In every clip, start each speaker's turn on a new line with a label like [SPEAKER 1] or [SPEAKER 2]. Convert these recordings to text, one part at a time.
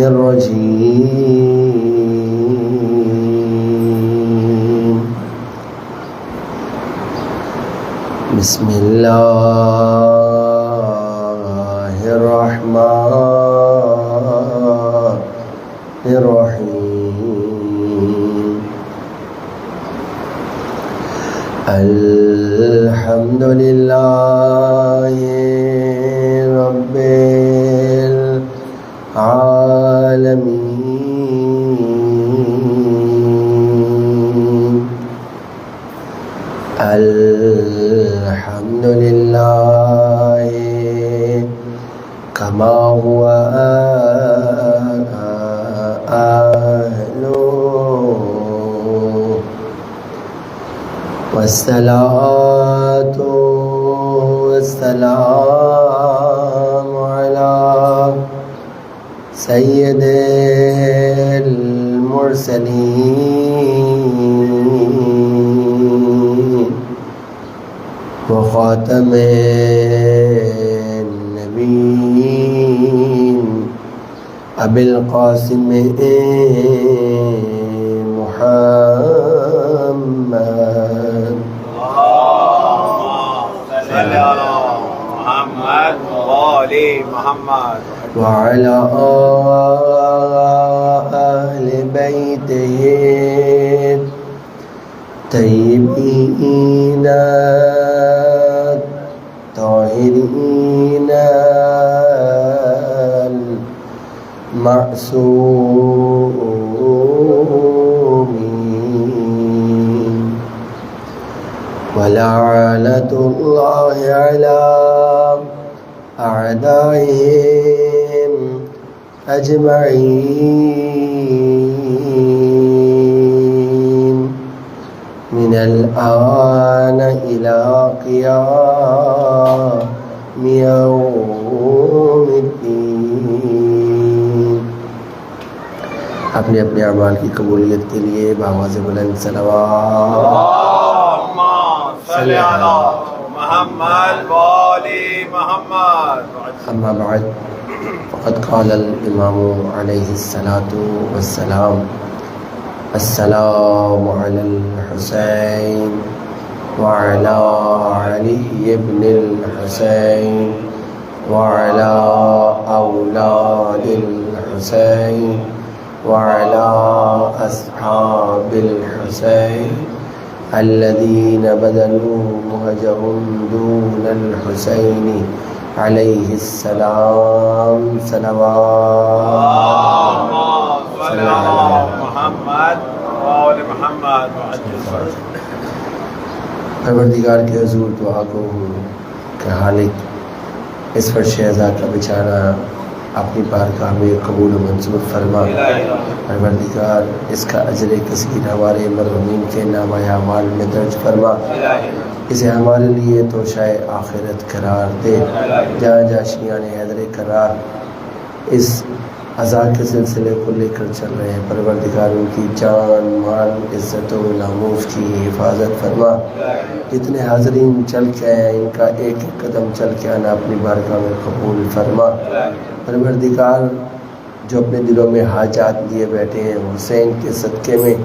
[SPEAKER 1] الرجيم بسم الله الرحمن الرحيم الحمد لله رب العالمين الحمد لله كما هو أهله والصلاة والسلام على سيد المرسلين وخاتم النبيين أبي القاسم محمد
[SPEAKER 2] صل على محمد وآل محمد
[SPEAKER 1] وعلى أهل بيته الطيبين الطاهرين المعصومين ولعنة الله على أعدائهم أجمعين من الآن إلى قيام يوم الدين. اپنے اپنے اعمال کی قبولیت کے لیے بآواز بلند صلوات
[SPEAKER 2] اللهم صل على محمد وآل محمد.
[SPEAKER 1] اما بعد فقد قال الامام علیہ الصلاۃ والسلام السلام علی الحسین وعلى علی ابن الحسین وعلى اولاد الحسین وعلى اصحاب الحسین الذين بذلوا مهجهم دون الحسين عليه السلام صلوات.
[SPEAKER 2] اللهم صل على محمد وآل محمد.
[SPEAKER 1] پروردگار کے حضور دعا کو کہ خالق اس فرش عزا کا بیچارہ اپنی بارگاہ میں قبول و منظور فرما. پروردگار اس کا اجر کثیر ہمارے مرحومین کے نامہ اعمال میں درج فرما. اسے ہمارے لیے توشہ آخرت قرار دے. جہاں جہاں شیعان حیدر قرار اس عزا کے سلسلے کو لے کر چل رہے ہیں، پروردگار ان کی جان مال عزت و ناموس کی حفاظت فرما. جتنے حاضرین چل کے آئے ان کا ایک ایک قدم چل کے آنا اپنی بارگاہ میں قبول فرما. پروردگار جو اپنے دلوں میں حاجات لیے بیٹھے ہیں، حسین کے صدقے میں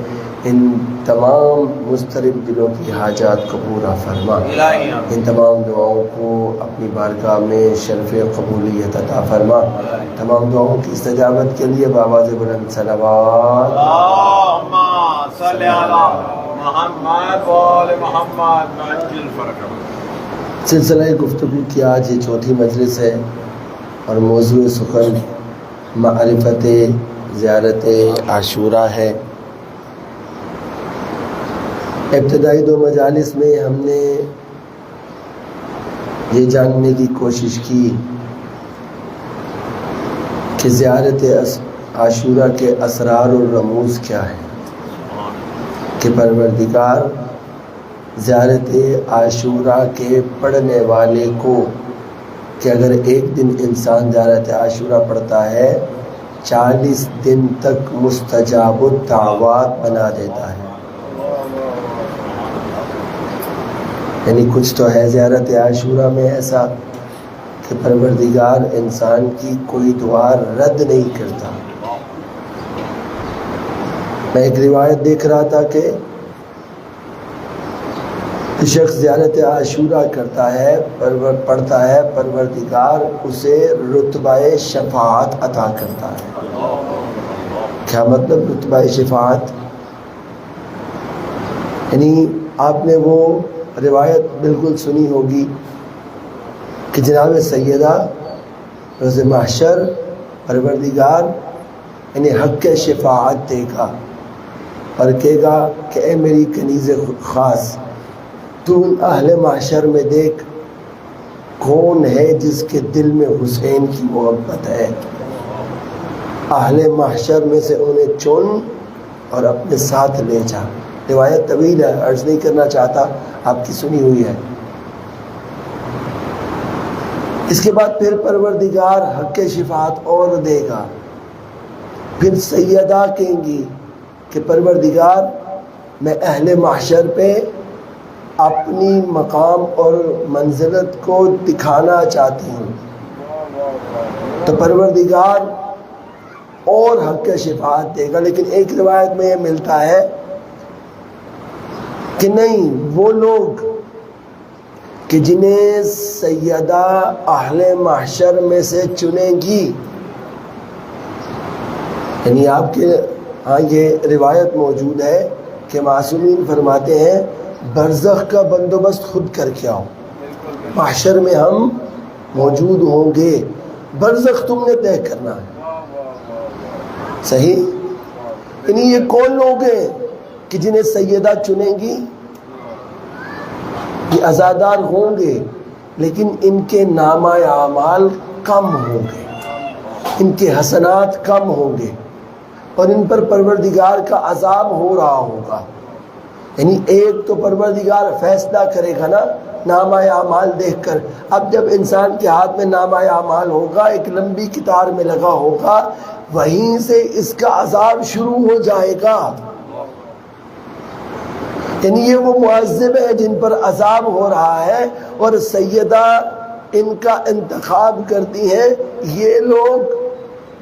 [SPEAKER 1] ان تمام مضطرب دلوں کی حاجات کو پورا فرما. ان تمام دعاؤں کو اپنی بارگاہ میں شرف قبولیت عطا فرما. تمام دعاؤں کی استجابت کے لیے بآواز بلند صلوات.
[SPEAKER 2] اللهم صل على محمد وآل محمد. عجل فرجهم.
[SPEAKER 1] سلسلہ گفتگو کی آج یہ چوتھی مجلس ہے اور موضوع سخن معرفت زیارت عاشورہ ہے. ابتدائی دو مجالس میں ہم نے یہ جاننے کی کوشش کی کہ زیارت عاشورہ کے اسرار اور رموز کیا ہیں، کہ پروردگار زیارت عاشورہ کے پڑھنے والے کو کہ اگر ایک دن انسان زیارت عاشورہ پڑھتا ہے 40 دن تک مستجاب الدعوات بنا دیتا ہے. یعنی کچھ تو ہے زیارت عاشورہ میں ایسا کہ پروردگار انسان کی کوئی دعا رد نہیں کرتا. میں ایک روایت دیکھ رہا تھا کہ شخص زیارت عاشورہ کرتا ہے، پڑھتا ہے، پروردگار اسے رتبہ شفاعت عطا کرتا ہے۔ کیا مطلب رتبہ شفاعت؟ یعنی آپ نے وہ روایت بالکل سنی ہوگی کہ جناب سیدہ روز محشر پروردگار یعنی حق شفاعت دے گا اور کہے گا کہ اے میری کنیز خاص، تو اہل محشر میں دیکھ کون ہے جس کے دل میں حسین کی محبت ہے، اہل محشر میں سے انہیں چن اور اپنے ساتھ لے جا۔ روایت طویل ہے، عرض نہیں کرنا چاہتا، آپ کی سنی ہوئی ہے۔ اس کے بعد پھر پروردگار حق شفاعت اور دے گا، پھر سیدہ کہیں گی کہ پروردگار میں اہل محشر پہ اپنی مقام اور منزلت کو دکھانا چاہتی ہوں، تو پروردگار اور حق شفاعت دے گا۔ لیکن ایک روایت میں یہ ملتا ہے کہ نہیں، وہ لوگ کہ جنہیں سیدہ اہل محشر میں سے چنے گی، یعنی آپ کے ہاں یہ روایت موجود ہے کہ معصومین فرماتے ہیں برزخ کا بندوبست خود کر کے آؤ، محشر میں ہم موجود ہوں گے، برزخ تم نے طے کرنا ہے۔ صحیح؟ یعنی یہ کون لوگ ہیں کہ جنہیں سیدہ چنیں گی؟ یہ عزادار ہوں گے لیکن ان کے نامہ اعمال کم ہوں گے، ان کے حسنات کم ہوں گے اور ان پر پروردگار کا عذاب ہو رہا ہوگا۔ یعنی ایک تو پروردگار فیصلہ کرے گا نا نامہ اعمال دیکھ کر۔ اب جب انسان کے ہاتھ میں نامہ اعمال ہوگا، ایک لمبی قطار میں لگا ہوگا، وہیں سے اس کا عذاب شروع ہو جائے گا۔ یعنی یہ وہ معذب ہیں جن پر عذاب ہو رہا ہے اور سیدہ ان کا انتخاب کرتی ہیں۔ یہ لوگ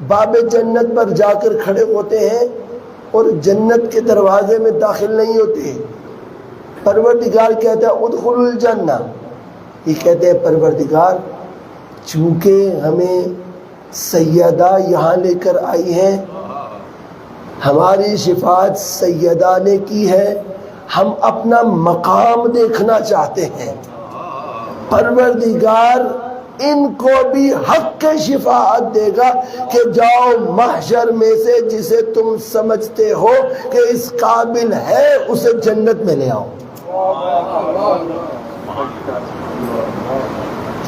[SPEAKER 1] باب جنت پر جا کر کھڑے ہوتے ہیں اور جنت کے دروازے میں داخل نہیں ہوتے۔ پروردگار کہتا ہے ادخلوا الجنہ، یہ کہتے ہیں پروردگار چونکہ ہمیں سیدہ یہاں لے کر آئی ہیں، ہماری شفاعت سیدہ نے کی ہے، ہم اپنا مقام دیکھنا چاہتے ہیں۔ پروردگار ان کو بھی حق شفاعت دے گا کہ جاؤ محشر میں سے جسے تم سمجھتے ہو کہ اس قابل ہے اسے جنت میں لے آؤ۔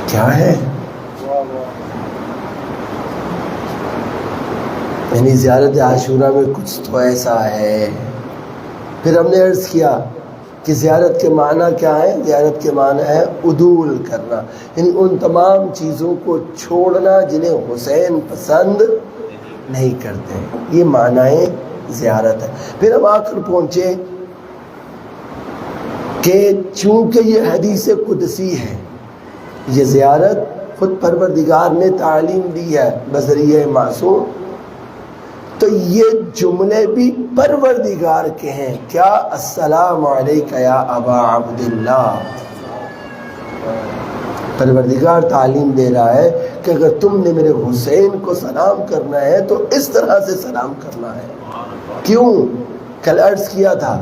[SPEAKER 1] کیا ہے؟ یعنی زیارت عاشورہ میں کچھ تو ایسا ہے۔ پھر ہم نے عرض کیا کہ زیارت کے معنی کیا ہے؟ زیارت کے معنی ہے عدول کرنا، یعنی ان تمام چیزوں کو چھوڑنا جنہیں حسین پسند نہیں کرتے، یہ معنی زیارت ہے۔ پھر ہم آ کر پہنچے کہ چونکہ یہ حدیث قدسی ہے، یہ زیارت خود پروردگار نے تعلیم دی ہے بذریعہ معصوم، تو یہ جملے بھی پروردگار کے ہیں۔ کیا؟ السلام علیکہ یا ابا عبداللہ۔ پروردگار تعلیم دے رہا ہے کہ اگر تم نے میرے حسین کو سلام کرنا ہے تو اس طرح سے سلام کرنا ہے۔ کیوں؟ کل عرض کیا تھا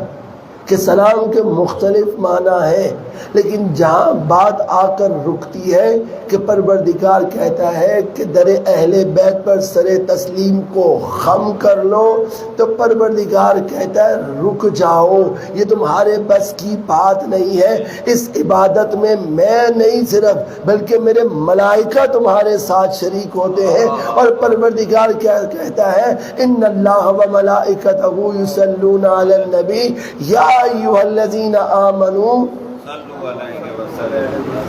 [SPEAKER 1] کہ سلام کے مختلف معنی ہیں، لیکن جہاں بات آ کر رکتی ہے کہ پروردگار کہتا ہے کہ در اہل بیت پر سر تسلیم کو خم کر لو، تو پروردگار کہتا ہے رک جاؤ، یہ تمہارے بس کی بات نہیں ہے۔ اس عبادت میں میں نہیں صرف بلکہ میرے ملائکہ تمہارے ساتھ شریک ہوتے ہیں، اور پروردگار کیا کہتا ہے؟ ان اللہ و ملائکتہ یصلون علی النبی یا ایھا الذین آمنوا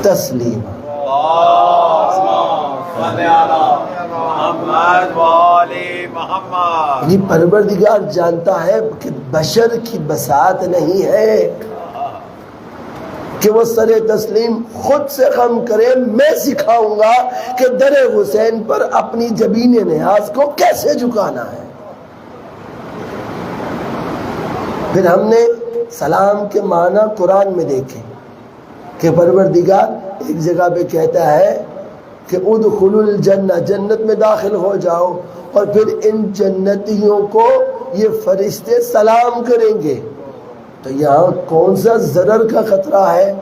[SPEAKER 1] تسلیما۔ یہ پروردگار جانتا ہے کہ بشر کی بساط نہیں ہے کہ وہ سر تسلیم خود سے خم کرے۔ میں سکھاؤں گا کہ در حسین پر اپنی جبین نیاز کو کیسے جھکانا ہے۔ پھر ہم نے سلام کے معنی قرآن میں دیکھے کہ پروردگار ایک جگہ پہ کہتا ہے کہ ادخلوا الجنہ، جنت میں داخل ہو جاؤ، اور پھر ان جنتیوں کو یہ فرشتے سلام کریں گے۔ تو یہاں کون سا ضرر کا خطرہ ہے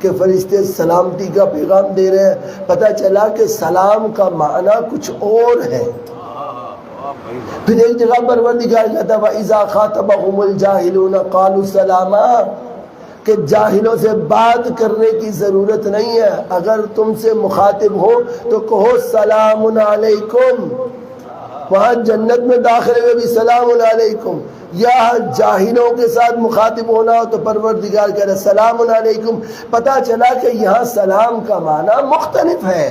[SPEAKER 1] کہ فرشتے سلامتی کا پیغام دے رہے ہیں؟ پتہ چلا کہ سلام کا معنی کچھ اور ہے۔ پھر ایک جگہ پروردگار کہتا ہے وَإِذَا خَاطَبَهُمُ الْجَاهِلُونَ قَالُوا سَلَامًا، کہ جاہلوں سے بات کرنے کی ضرورت نہیں ہے، اگر تم سے مخاطب ہو تو کہو سلام علیکم۔ وہاں جنت میں داخل ہوئے بھی سلام علیکم، یا جاہلوں کے ساتھ مخاطب ہونا ہو تو پروردگار کہہ رہا ہے سلام علیکم۔ پتہ چلا کہ یہاں سلام کا معنی مختلف ہے۔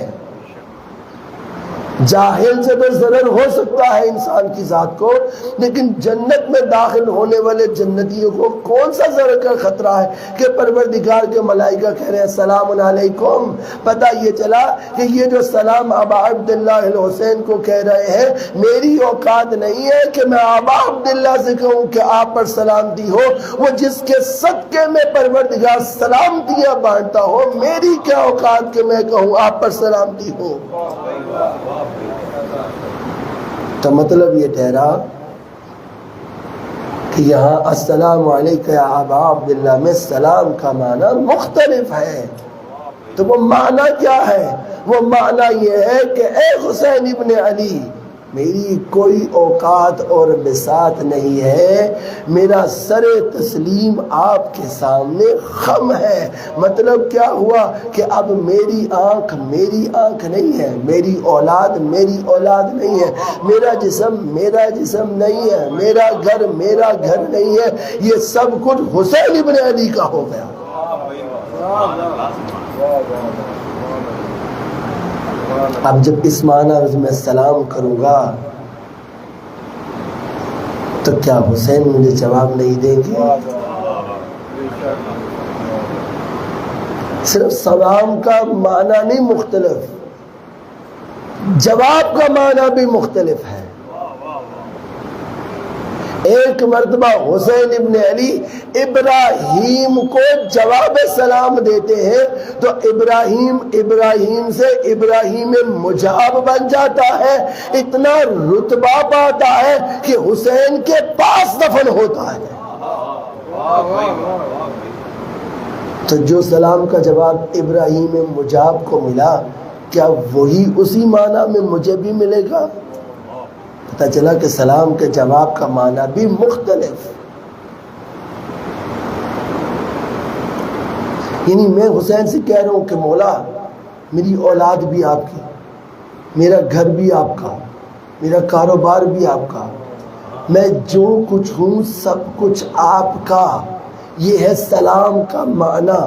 [SPEAKER 1] جاہل سے تو ضرر ہو سکتا ہے انسان کی ذات کو، لیکن جنت میں داخل ہونے والے جنتیوں کو کون سا ضرر کا خطرہ ہے کہ پروردگار کے ملائکہ کہہ رہے ہیں سلام علیکم۔ پتہ یہ چلا کہ یہ جو سلام ابا عبداللہ الحسین کو کہہ رہے ہیں، میری اوقات نہیں ہے کہ میں ابا عبداللہ سے کہوں کہ آپ پر سلامتی ہو، وہ جس کے صدقے میں پروردگار سلامتیاں بانٹتا ہو، میری کیا اوقات کہ میں کہوں آپ پر سلامتی ہو۔ تو مطلب یہ ٹھہرا کہ یہاں السلام علیکم یا ابا عبداللہ میں سلام کا معنی مختلف ہے۔ تو وہ معنی کیا ہے؟ وہ معنی یہ ہے کہ اے حسین ابن علی، میری کوئی اوقات اور بساط نہیں ہے، میرا سر تسلیم آپ کے سامنے خم ہے۔ مطلب کیا ہوا کہ اب میری آنکھ نہیں ہے، میری اولاد نہیں ہے، میرا جسم نہیں ہے، میرا گھر نہیں ہے، یہ سب کچھ حسین ابن علی کا ہو گیا۔ اب جب اس معنی میں سلام کروں گا تو کیا حسین مجھے جواب نہیں دیں گے؟ صرف سلام کا معنی نہیں مختلف، جواب کا معنی بھی مختلف ہے۔ ایک مرتبہ حسین ابن علی ابراہیم کو جواب سلام دیتے ہیں تو ابراہیم سے ابراہیم مجاب بن جاتا ہے، اتنا رتبہ پاتا ہے کہ حسین کے پاس دفن ہوتا ہے۔ تو جو سلام کا جواب ابراہیم مجاب کو ملا، کیا وہی اسی معنی میں مجھے بھی ملے گا؟ پتہ چلا کہ سلام کے جواب کا معنی بھی مختلف۔ یعنی میں حسین سے کہہ رہا ہوں کہ مولا میری اولاد بھی آپ کی، میرا گھر بھی آپ کا، میرا کاروبار بھی آپ کا، میں جو کچھ ہوں سب کچھ آپ کا، یہ ہے سلام کا معنی۔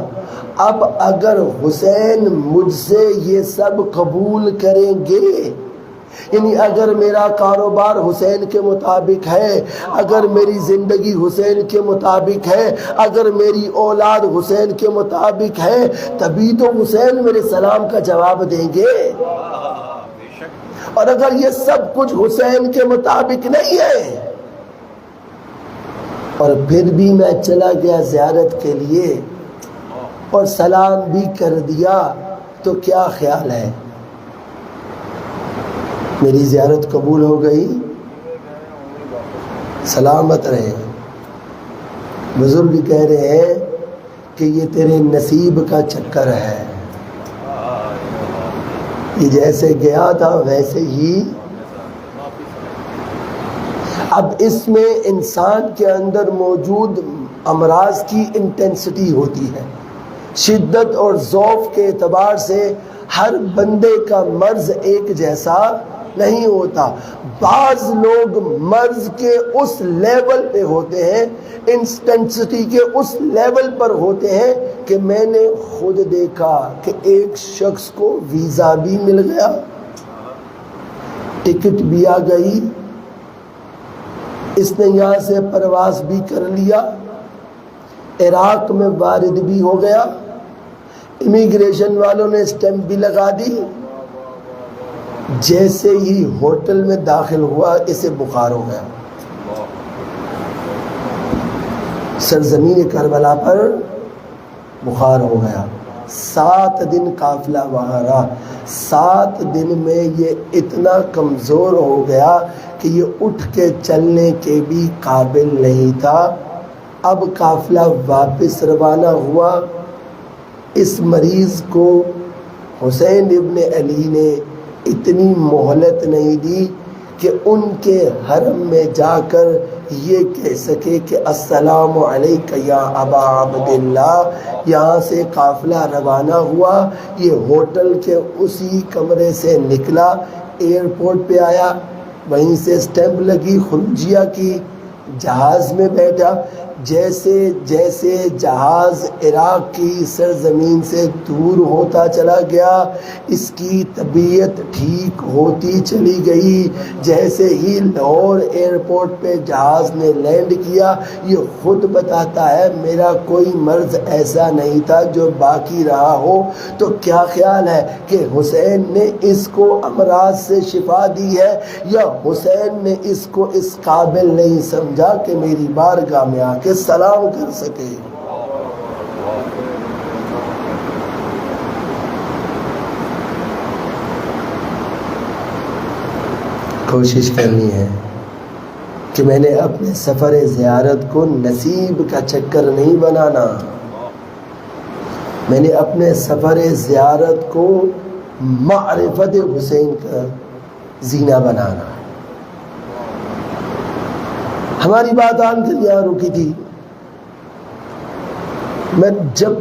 [SPEAKER 1] اب اگر حسین مجھ سے یہ سب قبول کریں گے، یعنی اگر میرا کاروبار حسین کے مطابق ہے، اگر میری زندگی حسین کے مطابق ہے، اگر میری اولاد حسین کے مطابق ہے، تبھی تو حسین میرے سلام کا جواب دیں گے۔ اور اگر یہ سب کچھ حسین کے مطابق نہیں ہے اور پھر بھی میں چلا گیا زیارت کے لیے اور سلام بھی کر دیا، تو کیا خیال ہے؟ میری زیارت قبول ہو گئی؟ سلامت رہے۔ بزرگ کہہ رہے ہیں کہ یہ تیرے نصیب کا چکر ہے، یہ جیسے گیا تھا ویسے ہی۔ اب اس میں انسان کے اندر موجود امراض کی انٹینسٹی ہوتی ہے، شدت اور ضعف کے اعتبار سے ہر بندے کا مرض ایک جیسا نہیں ہوتا۔ بعض لوگ مرض کے اس لیول پہ ہوتے ہیں، انٹینسٹی کے اس لیول پر ہوتے ہیں کہ میں نے خود دیکھا کہ ایک شخص کو ویزا بھی مل گیا، ٹکٹ بھی آ گئی، اس نے یہاں سے پرواز بھی کر لیا، عراق میں وارد بھی ہو گیا، امیگریشن والوں نے اسٹیمپ بھی لگا دی، جیسے ہی ہوٹل میں داخل ہوا اسے بخار ہو گیا۔ سرزمین کربلا پر بخار ہو گیا. 7 دن قافلہ وہاں رہا. 7 دن میں یہ اتنا کمزور ہو گیا کہ یہ اٹھ کے چلنے کے بھی قابل نہیں تھا. اب قافلہ واپس روانہ ہوا. اس مریض کو حسین ابن علی نے اتنی مہلت نہیں دی کہ ان کے حرم میں جا کر یہ کہہ سکے کہ السلام علیک یا ابا عبداللہ. یہاں سے قافلہ روانہ ہوا. یہ ہوٹل کے اسی کمرے سے نکلا, ایئرپورٹ پہ آیا, وہیں سے اسٹیمپ لگی, خروجیہ کی, جہاز میں بیٹھا. جیسے جیسے جہاز عراق کی سرزمین سے دور ہوتا چلا گیا اس کی طبیعت ٹھیک ہوتی چلی گئی. جیسے ہی لاہور ایئرپورٹ پہ جہاز نے لینڈ کیا, یہ خود بتاتا ہے میرا کوئی مرض ایسا نہیں تھا جو باقی رہا ہو. تو کیا خیال ہے کہ حسین نے اس کو امراض سے شفا دی ہے یا حسین نے اس کو اس قابل نہیں سمجھا کہ میری بارگاہ میں آ کے سلام کر سکے؟ کوشش کرنی ہے کہ میں نے اپنے سفر زیارت کو نصیب کا چکر نہیں بنانا. میں نے اپنے سفر زیارت کو معرفت حسین کا زینہ بنانا. ہماری بات آن کے یہاں رکی تھی. میں جب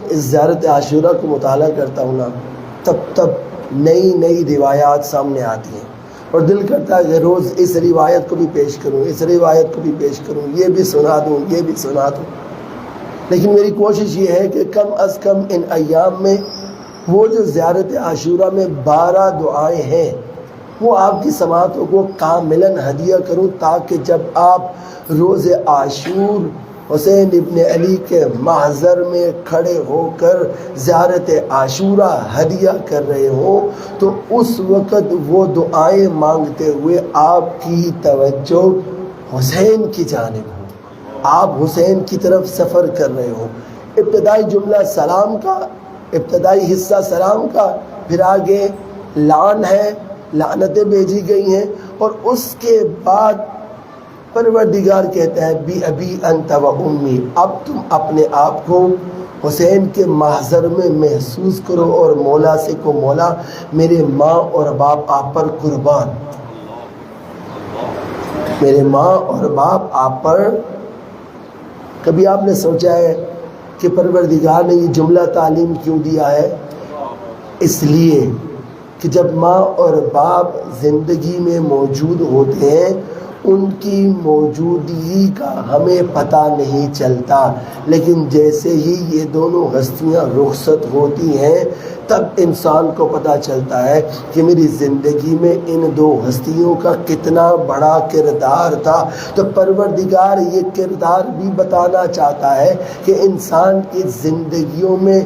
[SPEAKER 1] اس زیارت عاشورہ کو مطالعہ کرتا ہوں نا, تب نئی نئی روایات سامنے آتی ہیں اور دل کرتا ہے کہ روز اس روایت کو بھی پیش کروں, اس روایت کو بھی پیش کروں, یہ بھی سنا دوں, یہ بھی سنا دوں. لیکن میری کوشش یہ ہے کہ کم از کم ان ایام میں وہ جو زیارت عاشورہ میں 12 دعائیں ہیں وہ آپ کی سماعتوں کو کاملاً ہدیہ کروں, تاکہ جب آپ روز عاشور حسین ابن علی کے محضر میں کھڑے ہو کر زیارت عاشورہ ہدیہ کر رہے ہوں تو اس وقت وہ دعائیں مانگتے ہوئے آپ کی توجہ حسین کی جانب ہو, آپ حسین کی طرف سفر کر رہے ہوں. ابتدائی جملہ سلام کا, ابتدائی حصہ سلام کا, پھر آگے لعن ہے, لعنتیں بھیجی گئی ہیں, اور اس کے بعد پروردگار کہتا ہے بی ابی انت و امی, اب تم اپنے آپ کو حسین کے محضر میں محسوس کرو اور مولا سے کو مولا میرے ماں اور باپ آپ پر قربان, میرے ماں اور باپ آپ پر. کبھی آپ نے سوچا ہے کہ پروردگار نے یہ جملہ تعلیم کیوں دیا ہے؟ اس لیے کہ جب ماں اور باپ زندگی میں موجود ہوتے ہیں ان کی موجودگی کا ہمیں پتہ نہیں چلتا, لیکن جیسے ہی یہ دونوں ہستیاں رخصت ہوتی ہیں تب انسان کو پتہ چلتا ہے کہ میری زندگی میں ان 2 ہستیوں کا کتنا بڑا کردار تھا. تو پروردگار یہ کردار بھی بتانا چاہتا ہے کہ انسان کی زندگیوں میں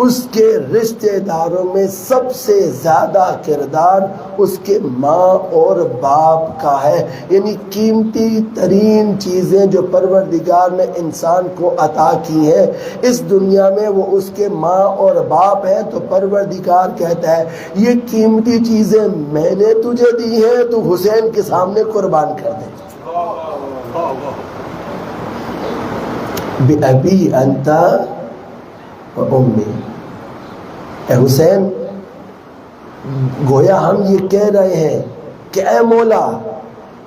[SPEAKER 1] اس کے رشتہ داروں میں سب سے زیادہ کردار اس کے ماں اور باپ کا ہے. یعنی قیمتی ترین چیزیں جو پروردگار نے انسان کو عطا کی ہیں اس دنیا میں وہ اس کے ماں اور باپ ہیں. تو پروردگار کہتا ہے یہ قیمتی چیزیں میں نے تجھے دی ہیں, تو حسین کے سامنے قربان کر دے. بِأَبِي أَنْتَ امی, اے حسین گویا ہم یہ کہہ رہے ہیں کہ اے مولا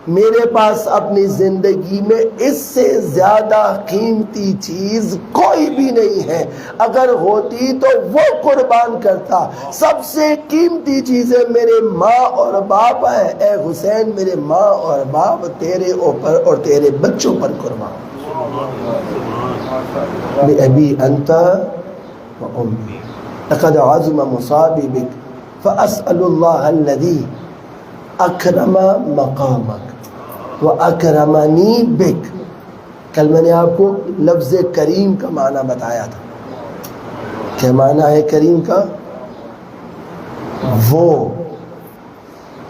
[SPEAKER 1] میرے پاس اپنی زندگی میں اس سے زیادہ قیمتی چیز کوئی بھی نہیں ہے, اگر ہوتی تو وہ قربان کرتا. سب سے قیمتی چیزیں میرے ماں اور باپ ہیں. اے حسین میرے ماں اور باپ تیرے اوپر اور تیرے بچوں پر قربان. بِأَبِي أَنْتَ وَأُمِّي لَقَدْ عَزُمَ مُصَابِي بِكَ فَأَسْأَلُ اللَّهَ الَّذِي أَكْرَمَ مَقَامَكَ وَأَكْرَمَنِي بِكَ. کل میں نے آپ کو لفظ کریم کا معنی بتایا تھا. کیا معنی ہے کریم کا؟ وہ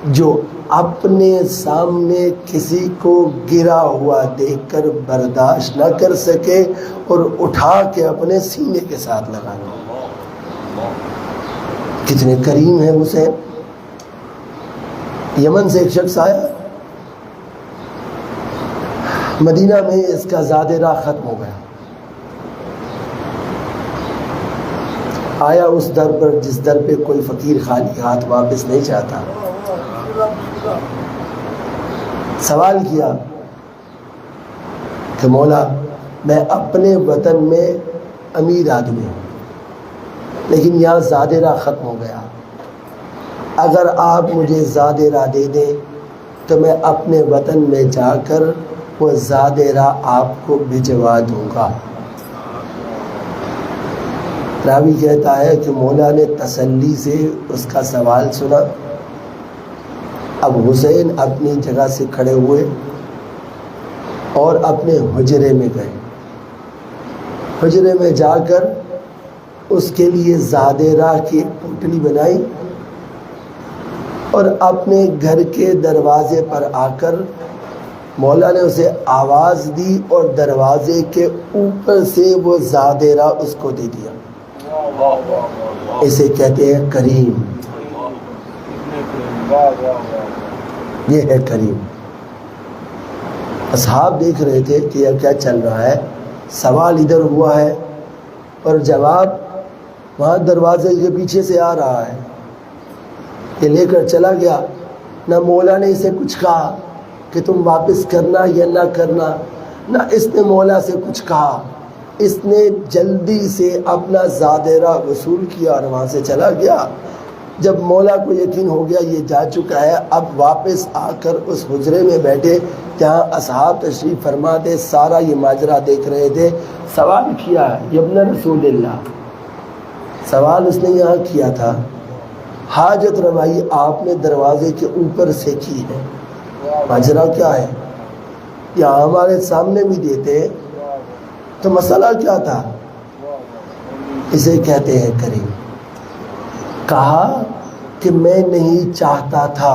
[SPEAKER 1] جو اپنے سامنے کسی کو گرا ہوا دیکھ کر برداشت نہ کر سکے اور اٹھا کے اپنے سینے کے ساتھ لگا لے. کتنے کریم ہیں حسین. یمن سے ایک شخص آیا, مدینہ میں اس کا زاد راہ ختم ہو گیا. آیا اس در پر جس در پہ کوئی فقیر خالی ہاتھ واپس نہیں چاہتا. سوال کیا کہ مولا میں اپنے وطن میں امیر آدمی ہوں لیکن یہاں زاد راہ ختم ہو گیا, اگر آپ مجھے زاد راہ دے دیں تو میں اپنے وطن میں جا کر وہ زاد راہ آپ کو بھجوا دوں گا. راوی کہتا ہے کہ مولا نے تسلی سے اس کا سوال سنا. اب حسین اپنی جگہ سے کھڑے ہوئے اور اپنے حجرے میں گئے. حجرے میں جا کر اس کے لیے زاد راہ کی پوٹلی بنائی اور اپنے گھر کے دروازے پر آ کر مولا نے اسے آواز دی اور دروازے کے اوپر سے وہ زاد راہ اس کو دے دیا. اسے کہتے ہیں کریم. یہ ہے کریم. اصحاب دیکھ رہے تھے کہ یہ کیا چل رہا ہے. سوال ادھر ہوا ہے اور جواب وہاں دروازے کے پیچھے سے آ رہا ہے. یہ لے کر چلا گیا. نہ مولا نے اسے کچھ کہا کہ تم واپس کرنا یا نہ کرنا, نہ اس نے مولا سے کچھ کہا. اس نے جلدی سے اپنا زاد راہ وصول کیا اور وہاں سے چلا گیا. جب مولا کو یقین ہو گیا یہ جا چکا ہے, اب واپس آ کر اس حجرے میں بیٹھے جہاں اصحاب تشریف فرما تھے, سارا یہ ماجرا دیکھ رہے تھے. سوال کیا ابن رسول اللہ, سوال اس نے یہاں کیا تھا حاجت روائی آپ نے دروازے کے اوپر سے کی ہے, ماجرا کیا ہے؟ یہاں ہمارے سامنے بھی دیتے تو مسئلہ کیا تھا؟ اسے کہتے ہیں کریم. کہا کہ میں نہیں چاہتا تھا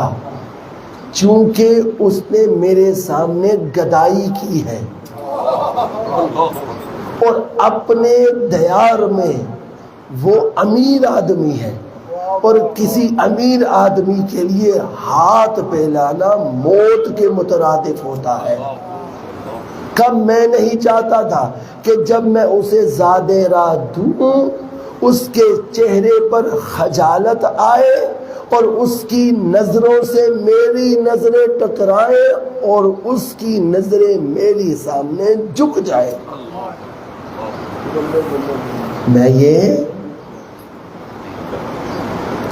[SPEAKER 1] چونکہ اس نے میرے سامنے گدائی کی ہے اور اپنے دیار میں وہ امیر آدمی ہے اور کسی امیر آدمی کے لیے ہاتھ پھیلانا موت کے مترادف ہوتا ہے. کب میں نہیں چاہتا تھا کہ جب میں اسے زاد راہ دوں اس کے چہرے پر خجالت آئے اور اس کی نظروں سے میری نظریں ٹکرائیں اور اس کی نظریں میری سامنے جھک جائے. میں یہ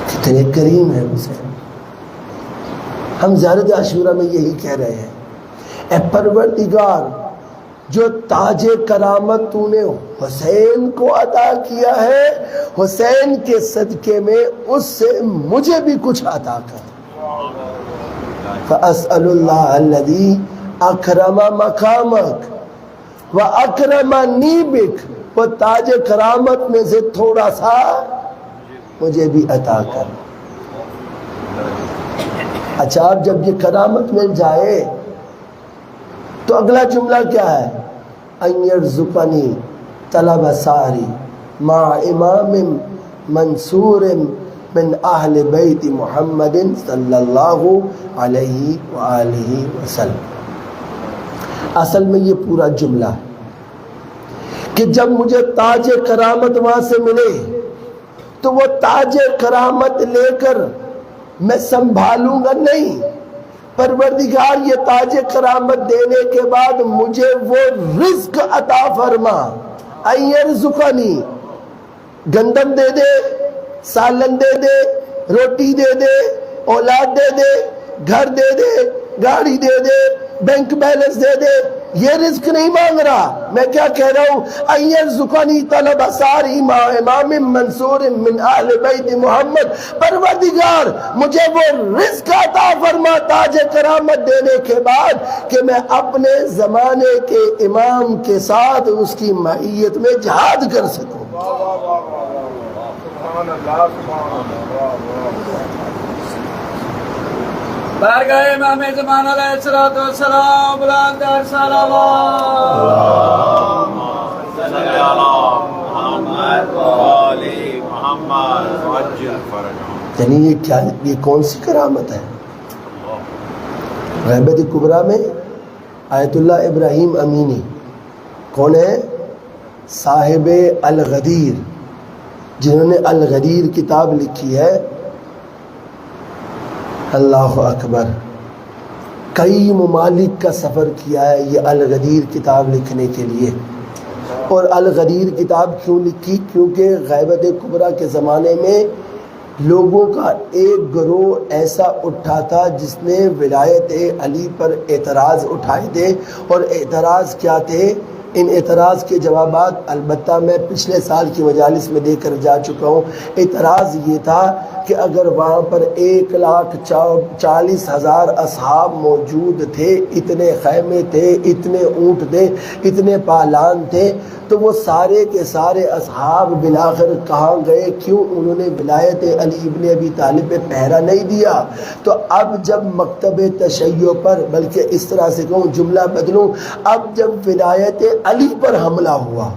[SPEAKER 1] کتنے کریم ہے اسے. ہم زیارت عاشورہ میں یہی کہہ رہے ہیں, اے پروردگار جو تاج کرامت تو نے حسین کو عطا کیا ہے, حسین کے صدقے میں اس سے مجھے بھی کچھ عطا کر. فَأَسْأَلُ اللَّهَ الَّذِي أَكْرَمَ مَقَامَكَ وَأَكْرَمَنِي بِكَ, وہ تاج کرامت میں سے تھوڑا سا مجھے بھی عطا کر. اچھا اب جب یہ کرامت مل جائے تو اگلا جملہ کیا ہے؟ ان یرزقنی طلب ساری مع امام منصور من اہل بیت محمد صلی اللہ علیہ وآلہ وسلم. اصل میں یہ پورا جملہ ہے کہ جب مجھے تاج کرامت وہاں سے ملے تو وہ تاج کرامت لے کر میں سنبھالوں گا نہیں. پروردگار یہ تاج کرامت دینے کے بعد مجھے وہ رزق عطا فرما. ایرزقنی, گندم دے دے, سالن دے دے, روٹی دے دے, اولاد دے دے, گھر دے دے, گاڑی دے دے, بینک بیلنس دے دے, یہ رزق نہیں مانگ رہا. میں کیا کہہ رہا ہوں؟ ایرزقنی طلب ساری مع امام منصور من اہل بیت محمد. پروردگار مجھے وہ رزق عطا فرما تاج کرامت دینے کے بعد کہ میں اپنے زمانے کے امام کے ساتھ اس کی معیت میں جہاد کر سکوں.
[SPEAKER 3] بارگاہ امام زمان علیہ السلام بلند در صلوات
[SPEAKER 2] صلی علی محمد و آل محمد وعجل فرجهم.
[SPEAKER 1] یعنی یہ کون سی کرامت ہے؟ غیبت کبریٰ میں آیت اللہ ابراہیم امینی کون ہے؟ صاحب الغدیر، جنہوں نے الغدیر کتاب لکھی ہے. اللہ اکبر، کئی ممالک کا سفر کیا ہے یہ الغدیر کتاب لکھنے کے لیے. اور الغدیر کتاب کیوں لکھی؟ کیونکہ غیبت کبریٰ کے زمانے میں لوگوں کا ایک گروہ ایسا اٹھا تھا جس نے ولایت علی پر اعتراض اٹھائے تھے. اور اعتراض کیا تھے؟ ان اعتراض کے جوابات البتہ میں پچھلے سال کی مجالس میں دے کر جا چکا ہوں. اعتراض یہ تھا کہ اگر وہاں پر 1,40,000 اصحاب موجود تھے، اتنے خیمے تھے، اتنے اونٹ تھے، اتنے پالان تھے، تو وہ سارے کے سارے اصحاب بلاخر کہاں گئے؟ کیوں انہوں نے ولایت علی ابن ابی طالب پہ پہرا نہیں دیا؟ تو اب جب مکتب تشیع پر، بلکہ اس طرح سے کہوں جملہ بدلوں، اب جب ولایت علی پر حملہ ہوا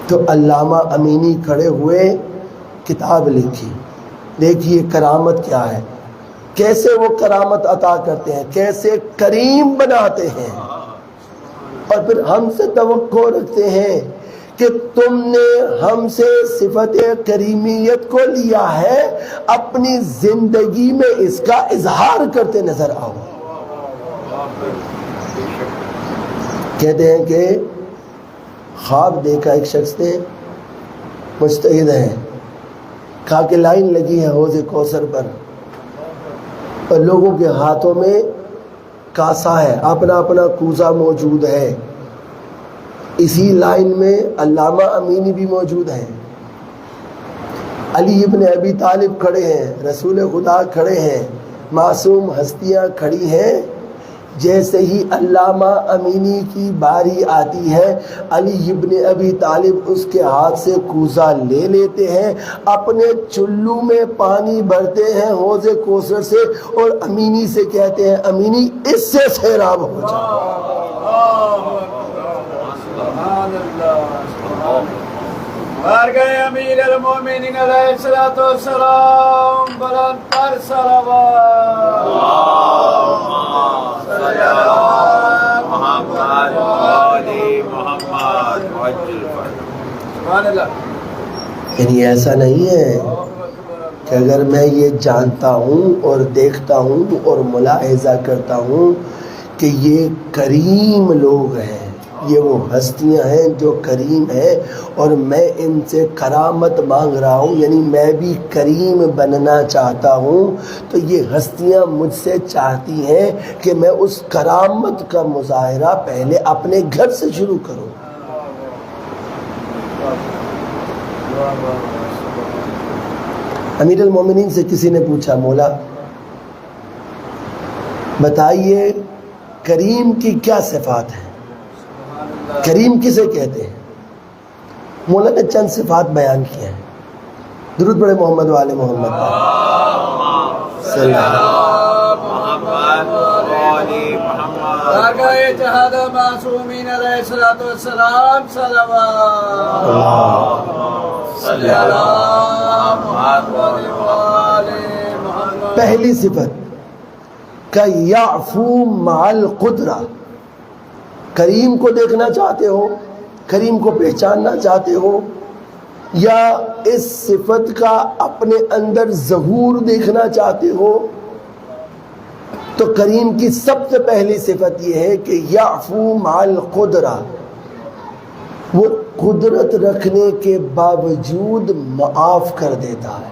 [SPEAKER 1] تو علامہ امینی کھڑے ہوئے، کتاب لکھی. دیکھیے کرامت کیا ہے، کیسے وہ کرامت عطا کرتے ہیں، کیسے کریم بناتے ہیں. اور پھر ہم سے توقع رکھتے ہیں کہ تم نے ہم سے صفت کریمیت کو لیا ہے، اپنی زندگی میں اس کا اظہار کرتے نظر آؤ. کہتے ہیں کہ خواب دیکھا ایک شخص نے، مجتہد ہیں، کہا کہ لائن لگی ہے حوض کوثر پر اور لوگوں کے ہاتھوں میں کاسا ہے، اپنا اپنا کوزہ موجود ہے. اسی لائن میں علامہ امینی بھی موجود ہیں، علی ابن ابی طالب کھڑے ہیں، رسول خدا کھڑے ہیں، معصوم ہستیاں کھڑی ہیں. جیسے ہی علامہ امینی کی باری آتی ہے، علی ابن ابی طالب اس کے ہاتھ سے کوزہ لے لیتے ہیں، اپنے چلو میں پانی بھرتے ہیں حوض کوثر سے، اور امینی سے کہتے ہیں امینی اس سے سیراب ہو جاؤ.
[SPEAKER 3] بارگاہ امیر المومنین علیہ السلام بلند تر صلوات
[SPEAKER 2] صلی علی محمد و آل محمد وعجل فرجهم.
[SPEAKER 3] سبحان اللہ.
[SPEAKER 1] یعنی ایسا نہیں ہے کہ اگر میں یہ جانتا ہوں اور دیکھتا ہوں اور ملاحظہ کرتا ہوں کہ یہ کریم لوگ ہیں، یہ وہ ہستیاں ہیں جو کریم ہیں، اور میں ان سے کرامت مانگ رہا ہوں، یعنی میں بھی کریم بننا چاہتا ہوں، تو یہ ہستیاں مجھ سے چاہتی ہیں کہ میں اس کرامت کا مظاہرہ پہلے اپنے گھر سے شروع کروں. امیر المومنین سے کسی نے پوچھا مولا بتائیے کریم کی کیا صفات ہیں، کریم کسے کہتے ہیں؟ مولا نے چند صفات بیان کیے ہیں. درود پڑھے محمد و آل محمد صلی اللہ علیہ
[SPEAKER 2] محمد و آل محمد.
[SPEAKER 3] بارگاہ اتحاد معصومین علیہ السلام صلوات
[SPEAKER 2] صلی علی محمد و آل
[SPEAKER 3] محمد.
[SPEAKER 1] پہلی صفت کا یعفو مع القدرہ. کریم کو دیکھنا چاہتے ہو، کریم کو پہچاننا چاہتے ہو، یا اس صفت کا اپنے اندر ظہور دیکھنا چاہتے ہو، تو کریم کی سب سے پہلی صفت یہ ہے کہ یعفو مع القدرہ، وہ قدرت رکھنے کے باوجود معاف کر دیتا ہے.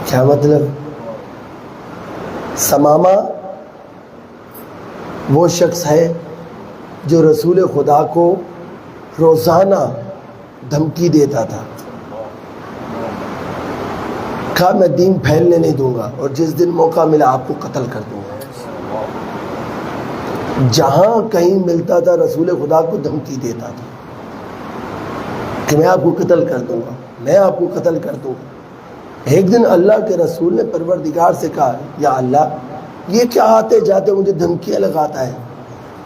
[SPEAKER 1] کیا مطلب؟ سمامہ وہ شخص ہے جو رسول خدا کو روزانہ دھمکی دیتا تھا، کہا میں دین پھیلنے نہیں دوں گا اور جس دن موقع ملا آپ کو قتل کر دوں گا. جہاں کہیں ملتا تھا رسول خدا کو دھمکی دیتا تھا کہ میں آپ کو قتل کر دوں گا. میں آپ کو قتل کر دوں. ایک دن اللہ کے رسول نے پروردگار سے کہا یا اللہ یہ کیا آتے جاتے مجھے دھمکیاں لگاتا ہے.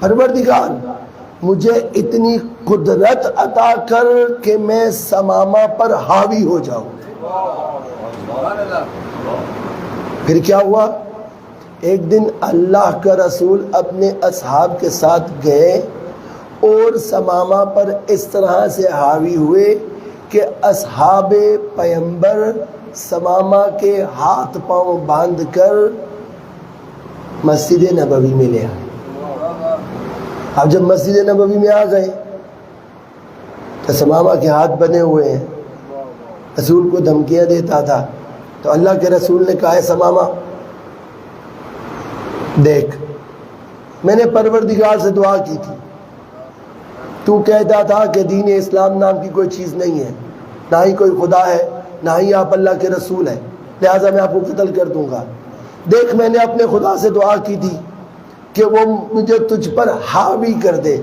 [SPEAKER 1] پروردگار مجھے اتنی قدرت عطا کر کہ میں سمامہ پر حاوی ہو جاؤں. پھر کیا ہوا؟ ایک دن اللہ کا رسول اپنے اصحاب کے ساتھ گئے اور سمامہ پر اس طرح سے حاوی ہوئے کہ اصحاب پیغمبر سمامہ کے ہاتھ پاؤں باندھ کر مسجد نبوی میں لے آئے. اب جب مسجد نبوی میں آ گئے تو سمامہ کے ہاتھ بنے ہوئے ہیں، رسول کو دھمکیاں دیتا تھا. تو اللہ کے رسول نے کہا ہے سمامہ دیکھ میں نے پروردگار سے دعا کی تھی، تو کہتا تھا کہ دین اسلام نام کی کوئی چیز نہیں ہے، نہ ہی کوئی خدا ہے، نہ ہی آپ اللہ کے رسول ہیں، لہٰذا میں آپ کو قتل کر دوں گا. دیکھ میں نے اپنے خدا سے دعا کی تھی کہ وہ مجھے تجھ پر حاوی کر دے،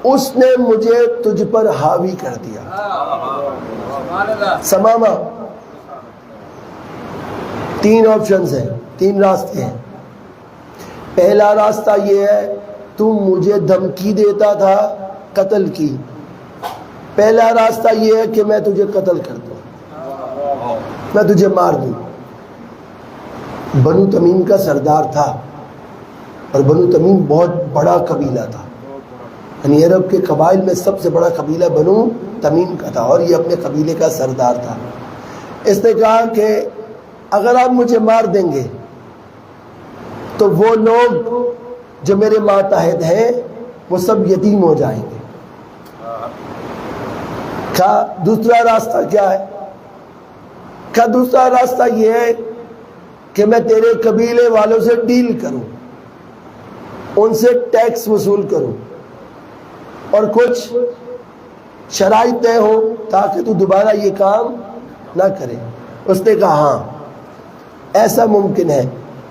[SPEAKER 1] اس نے مجھے تجھ پر حاوی کر دیا. سمامہ تین آپشنز ہیں، تین راستے ہیں. پہلا راستہ یہ ہے تم مجھے دھمکی دیتا تھا قتل کی، پہلا راستہ یہ ہے کہ میں تجھے قتل کر دوں، میں تجھے مار دوں. بنو تمیم کا سردار تھا اور بنو تمیم بہت بڑا قبیلہ تھا، یعنی عرب کے قبائل میں سب سے بڑا قبیلہ بنو تمیم کا تھا اور یہ اپنے قبیلے کا سردار تھا. اس نے کہا کہ اگر آپ مجھے مار دیں گے تو وہ لوگ جو میرے ماتحت ہیں وہ سب یتیم ہو جائیں گے. کہا دوسرا راستہ کیا ہے؟ کہا دوسرا راستہ یہ ہے کہ میں تیرے قبیلے والوں سے ڈیل کروں، ان سے ٹیکس وصول کروں اور کچھ شرائط طے ہو تاکہ تو دوبارہ یہ کام نہ کرے. اس نے کہا ہاں ایسا ممکن ہے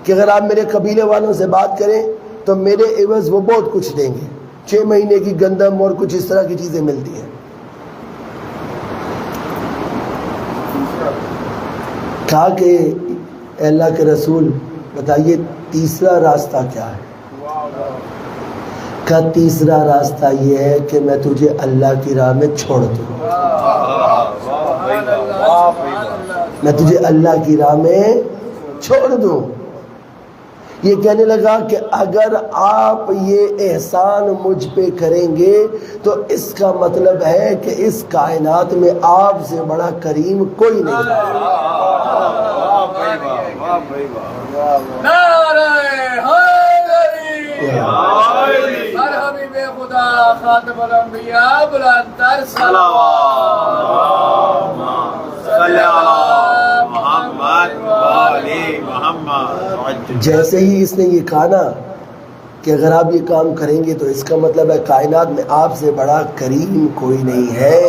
[SPEAKER 1] کہ اگر آپ میرے قبیلے والوں سے بات کریں تو میرے عوض وہ بہت کچھ دیں گے، 6 مہینے کی گندم اور کچھ اس طرح کی چیزیں ملتی ہیں. کہا کہ اے اللہ کے رسول بتائیے تیسرا راستہ کیا ہے؟ کہا تیسرا راستہ یہ ہے کہ میں تجھے اللہ کی راہ میں چھوڑ دوں، میں تجھے اللہ کی راہ میں چھوڑ دوں. یہ کہنے لگا کہ اگر آپ یہ احسان مجھ پہ کریں گے تو اس کا مطلب ہے کہ اس کائنات میں آپ سے بڑا کریم کوئی نہیں ہے.
[SPEAKER 3] نعرہ حیدری ہر حبیب خدا خاتم الانبیاء بلند تر
[SPEAKER 1] جیسے ہی اس نے یہ کہا نا کہ اگر آپ یہ کام کریں گے تو اس کا مطلب ہے کائنات میں آپ سے بڑا کریم کوئی نہیں ہے،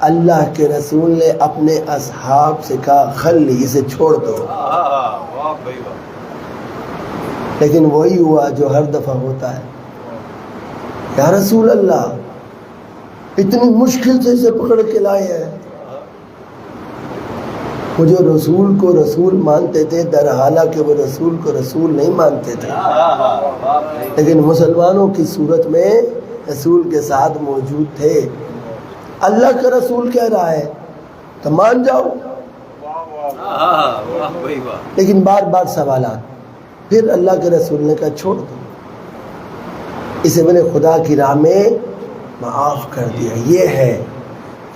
[SPEAKER 1] اللہ کے رسول نے اپنے اصحاب سے کہا خلی اسے چھوڑ دو. لیکن وہی ہوا جو ہر دفعہ ہوتا ہے. یا رسول اللہ اتنی مشکل سے اسے پکڑ کے لائے ہیں. وہ جو رسول کو رسول مانتے تھے در حالانکہ وہ رسول کو رسول نہیں مانتے تھے، لیکن مسلمانوں کی صورت میں رسول کے ساتھ موجود تھے. اللہ کا رسول کہہ رہا ہے تو مان جاؤ، لیکن بار بار سوالات. پھر اللہ کے رسول نے کہا چھوڑ دو اسے، میں نے خدا کی راہ میں معاف کر دیا. یہ ہے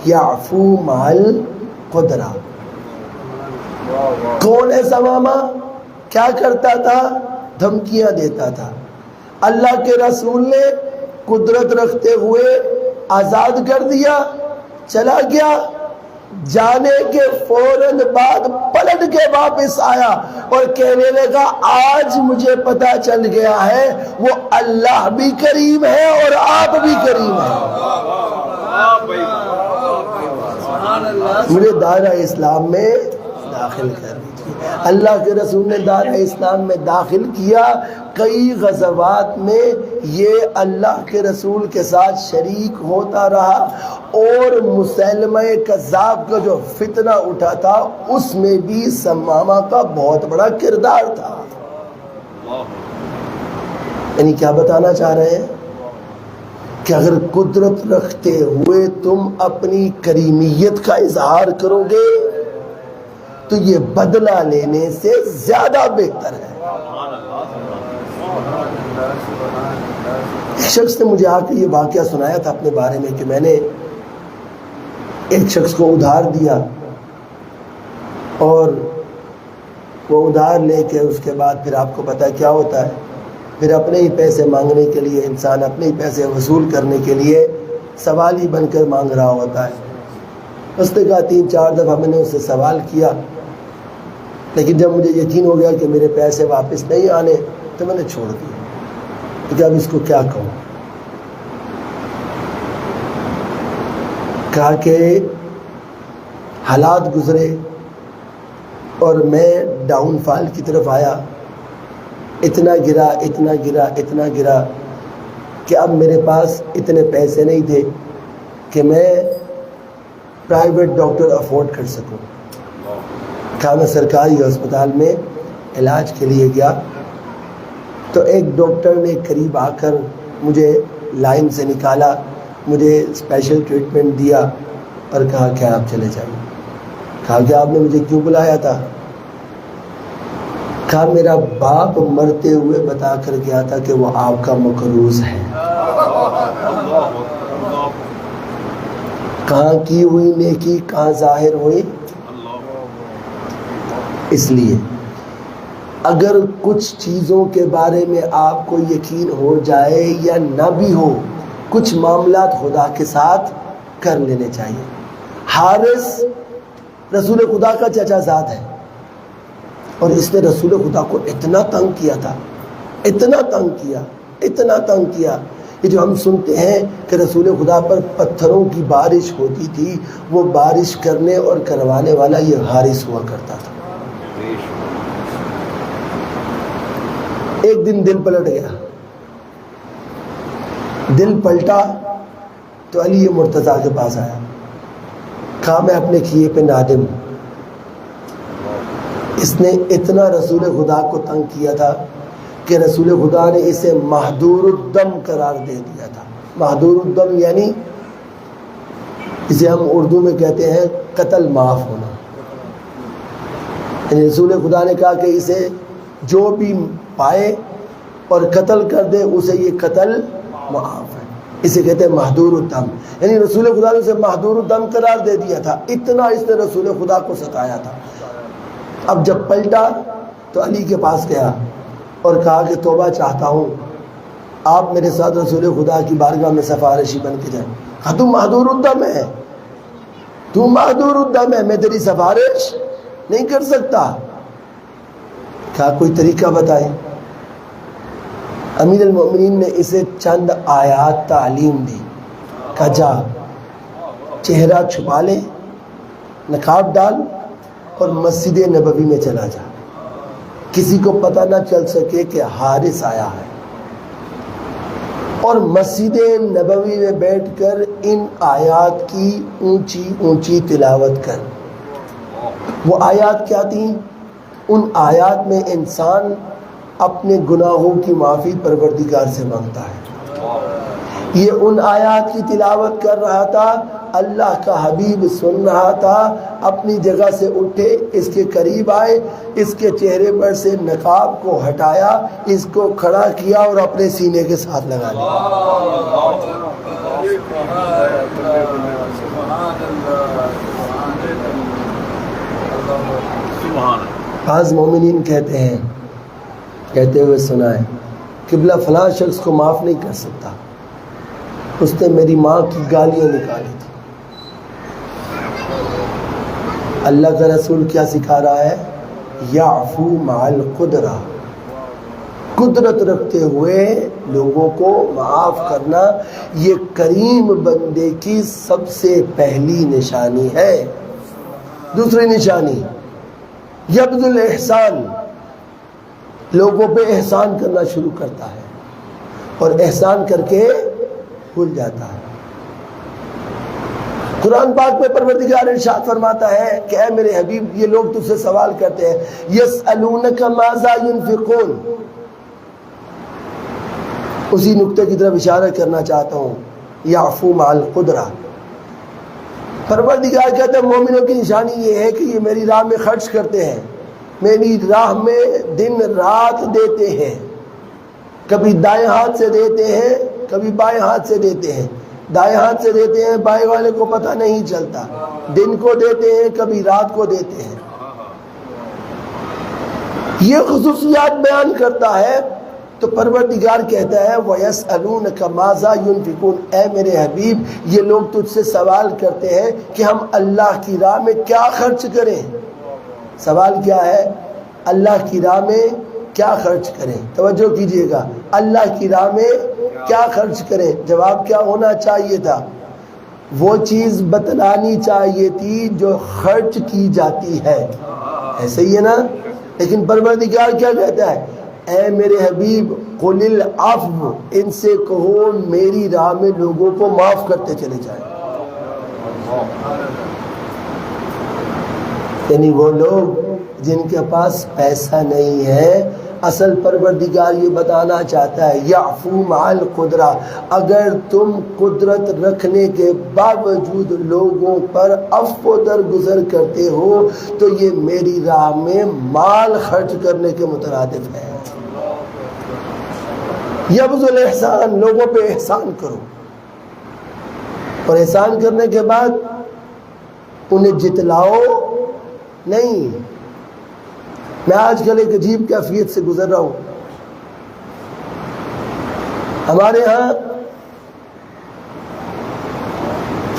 [SPEAKER 1] یعفو مال قدرہ. کون ہے سمامہ؟ کیا کرتا تھا؟ دھمکیاں دیتا تھا. اللہ کے رسول نے قدرت رکھتے ہوئے آزاد کر دیا، چلا گیا. جانے کے فوراً بعد پلٹ کے واپس آیا اور کہنے لگا آج مجھے پتا چل گیا ہے وہ اللہ بھی کریم ہے اور آپ بھی کریم ہیں. مجھے دائرہ اسلام میں داخل کر دیجیے۔ اللہ کے رسول نے دار اسلام میں داخل کیا، کئی غزوات میں یہ اللہ کے رسول کے ساتھ شریک ہوتا رہا، اور مسیلمہ کذاب کا جو فتنہ اٹھا تھا اس میں بھی ثمامہ کا بہت بڑا کردار تھا۔ یعنی کیا بتانا چاہ رہے ہیں کہ اگر قدرت رکھتے ہوئے تم اپنی کریمیت کا اظہار کرو گے تو یہ بدلہ لینے سے زیادہ بہتر ہے۔ ایک شخص نے مجھے آ کے یہ واقعہ سنایا تھا اپنے بارے میں کہ میں نے ایک شخص کو ادھار دیا، اور وہ ادھار لے کے اس کے بعد پھر آپ کو پتہ کیا ہوتا ہے، پھر اپنے ہی پیسے مانگنے کے لیے انسان اپنے ہی پیسے وصول کرنے کے لیے سوالی بن کر مانگ رہا ہوتا ہے۔ اس نے کہا 3-4 دفعہ میں نے اس سے سوال کیا، لیکن جب مجھے یقین ہو گیا کہ میرے پیسے واپس نہیں آنے تو میں نے چھوڑ دیا کہ اب اس کو کیا کہوں۔ کہا کہ حالات گزرے اور میں ڈاؤن فال کی طرف آیا، اتنا گرا کہ اب میرے پاس اتنے پیسے نہیں تھے کہ میں پرائیویٹ ڈاکٹر افورڈ کر سکوں۔ کہا میں سرکاری ہسپتال میں علاج کے لیے گیا تو ایک ڈاکٹر نے قریب آ کر مجھے لائن سے نکالا، مجھے اسپیشل ٹریٹمنٹ دیا اور کہا کہ آپ چلے جائیں۔ کہا کہ آپ نے مجھے کیوں بلایا تھا؟ کہا میرا باپ مرتے ہوئے بتا کر گیا تھا کہ وہ آپ کا مقروض ہے۔ کہاں کی ہوئی نیکی کہاں ظاہر ہوئی؟ اس لیے اگر کچھ چیزوں کے بارے میں آپ کو یقین ہو جائے یا نہ بھی ہو، کچھ معاملات خدا کے ساتھ کر لینے چاہیے۔ حارث رسول خدا کا چچا زاد ہے، اور اس نے رسول خدا کو اتنا تنگ کیا تھا، اتنا تنگ کیا کہ جو ہم سنتے ہیں کہ رسول خدا پر پتھروں کی بارش ہوتی تھی، وہ بارش کرنے اور کروانے والا یہ حارث ہوا کرتا تھا۔ ایک دن دل پلٹ گیا، دل پلٹا تو علی مرتضیٰ کے پاس آیا، کہا میں اپنے کیے پہ نادم ہوں۔ اس نے اتنا رسول خدا کو تنگ کیا تھا کہ رسول خدا نے اسے محدور الدم قرار دے دیا تھا۔ محدور الدم یعنی اسے ہم اردو میں کہتے ہیں قتل معاف ہونا۔ یعنی رسول خدا نے کہا کہ اسے جو بھی پائے اور قتل کر دے اسے یہ قتل معاف ہے، اسے کہتے ہیں محدور الدم۔ یعنی رسول خدا نے اسے محدور الدم قرار دے دیا تھا، اتنا اس نے رسول خدا کو ستایا تھا۔ اب جب پلٹا تو علی کے پاس گیا اور کہا کہ توبہ چاہتا ہوں، آپ میرے ساتھ رسول خدا کی بارگاہ میں سفارشی بن کے جائیں۔ کہا تو محدور الدم ہے، تو محدور الدم ہے، میں تیری سفارش نہیں کر سکتا۔ کہا کوئی طریقہ بتائے۔ امیر المؤمنین نے اسے چند آیات تعلیم دی، کہا جا چہرہ چھپا لے، نقاب ڈال اور مسجد نبوی میں چلا جا، کسی کو پتہ نہ چل سکے کہ حارث آیا ہے، اور مسجد نبوی میں بیٹھ کر ان آیات کی اونچی اونچی تلاوت کر۔ وہ آیات کیا تھیں؟ ان آیات میں انسان اپنے گناہوں کی معافی پروردگار سے مانگتا ہے۔ یہ ان آیات کی تلاوت کر رہا تھا، اللہ کا حبیب سن رہا تھا، اپنی جگہ سے اٹھے، اس کے قریب آئے، اس کے چہرے پر سے نقاب کو ہٹایا، اس کو کھڑا کیا اور اپنے سینے کے ساتھ لگا لیا۔ بعض مومنین کہتے ہیں، کہتے ہوئے سنا ہے، قبلہ فلاں شخص کو معاف نہیں کر سکتا، اس نے میری ماں کی گالیاں نکالی تھی۔ اللہ کا رسول کیا سکھا رہا ہے؟ یعفو مع القدرہ، قدرت رکھتے ہوئے لوگوں کو معاف کرنا یہ کریم بندے کی سب سے پہلی نشانی ہے۔ دوسری نشانی یبذل احسان، لوگوں پہ احسان کرنا شروع کرتا ہے اور احسان کر کے بھول جاتا ہے۔ قرآن پاک میں پروردگار ارشاد فرماتا ہے کہ اے میرے حبیب، یہ لوگ تجھ سے سوال کرتے ہیں، یسألونک ماذا ینفقون، اسی نقطے کی طرف اشارہ کرنا چاہتا ہوں، یعفو مع القدرہ۔ پروردگار کہتے ہیں مومنوں کی نشانی یہ ہے کہ یہ میری راہ میں خرچ کرتے ہیں، میری راہ میں دن رات دیتے ہیں، کبھی دائیں ہاتھ سے دیتے ہیں کبھی بائیں ہاتھ سے دیتے ہیں، دائیں ہاتھ سے دیتے ہیں بائیں والے کو پتہ نہیں چلتا، دن کو دیتے ہیں کبھی رات کو دیتے ہیں۔ یہ خصوصیات بیان کرتا ہے تو پروردگار کہتا ہے وَيَسْأَلُونَكَ مَاذَا يُنْفِقُونَ، اے میرے حبیب یہ لوگ تجھ سے سوال کرتے ہیں کہ ہم اللہ کی راہ میں کیا خرچ کریں۔ سوال کیا ہے؟ اللہ کی راہ میں کیا خرچ کریں؟ توجہ کیجئے گا، اللہ کی راہ میں کیا خرچ کریں؟ جواب کیا ہونا چاہیے تھا؟ وہ چیز بتلانی چاہیے تھی جو خرچ کی جاتی ہے، ایسے ہی ہے نا؟ لیکن پروردگار کیا کہتا ہے؟ اے میرے حبیب قل العفو، ان سے کہو میری راہ میں لوگوں کو معاف کرتے چلے جائیں۔ یعنی وہ لوگ جن کے پاس پیسہ نہیں ہے، اصل پروردگار یہ بتانا چاہتا ہے یعفو مع القدرہ، اگر تم قدرت رکھنے کے باوجود لوگوں پر عفو درگزر کرتے ہو تو یہ میری راہ میں مال خرچ کرنے کے مترادف ہے۔ یبذل احسان، لوگوں پہ احسان کرو، اور احسان کرنے کے بعد انہیں جتلاؤ نہیں۔ میں آج کل ایک عجیب کیفیت سے گزر رہا ہوں۔ ہمارے ہاں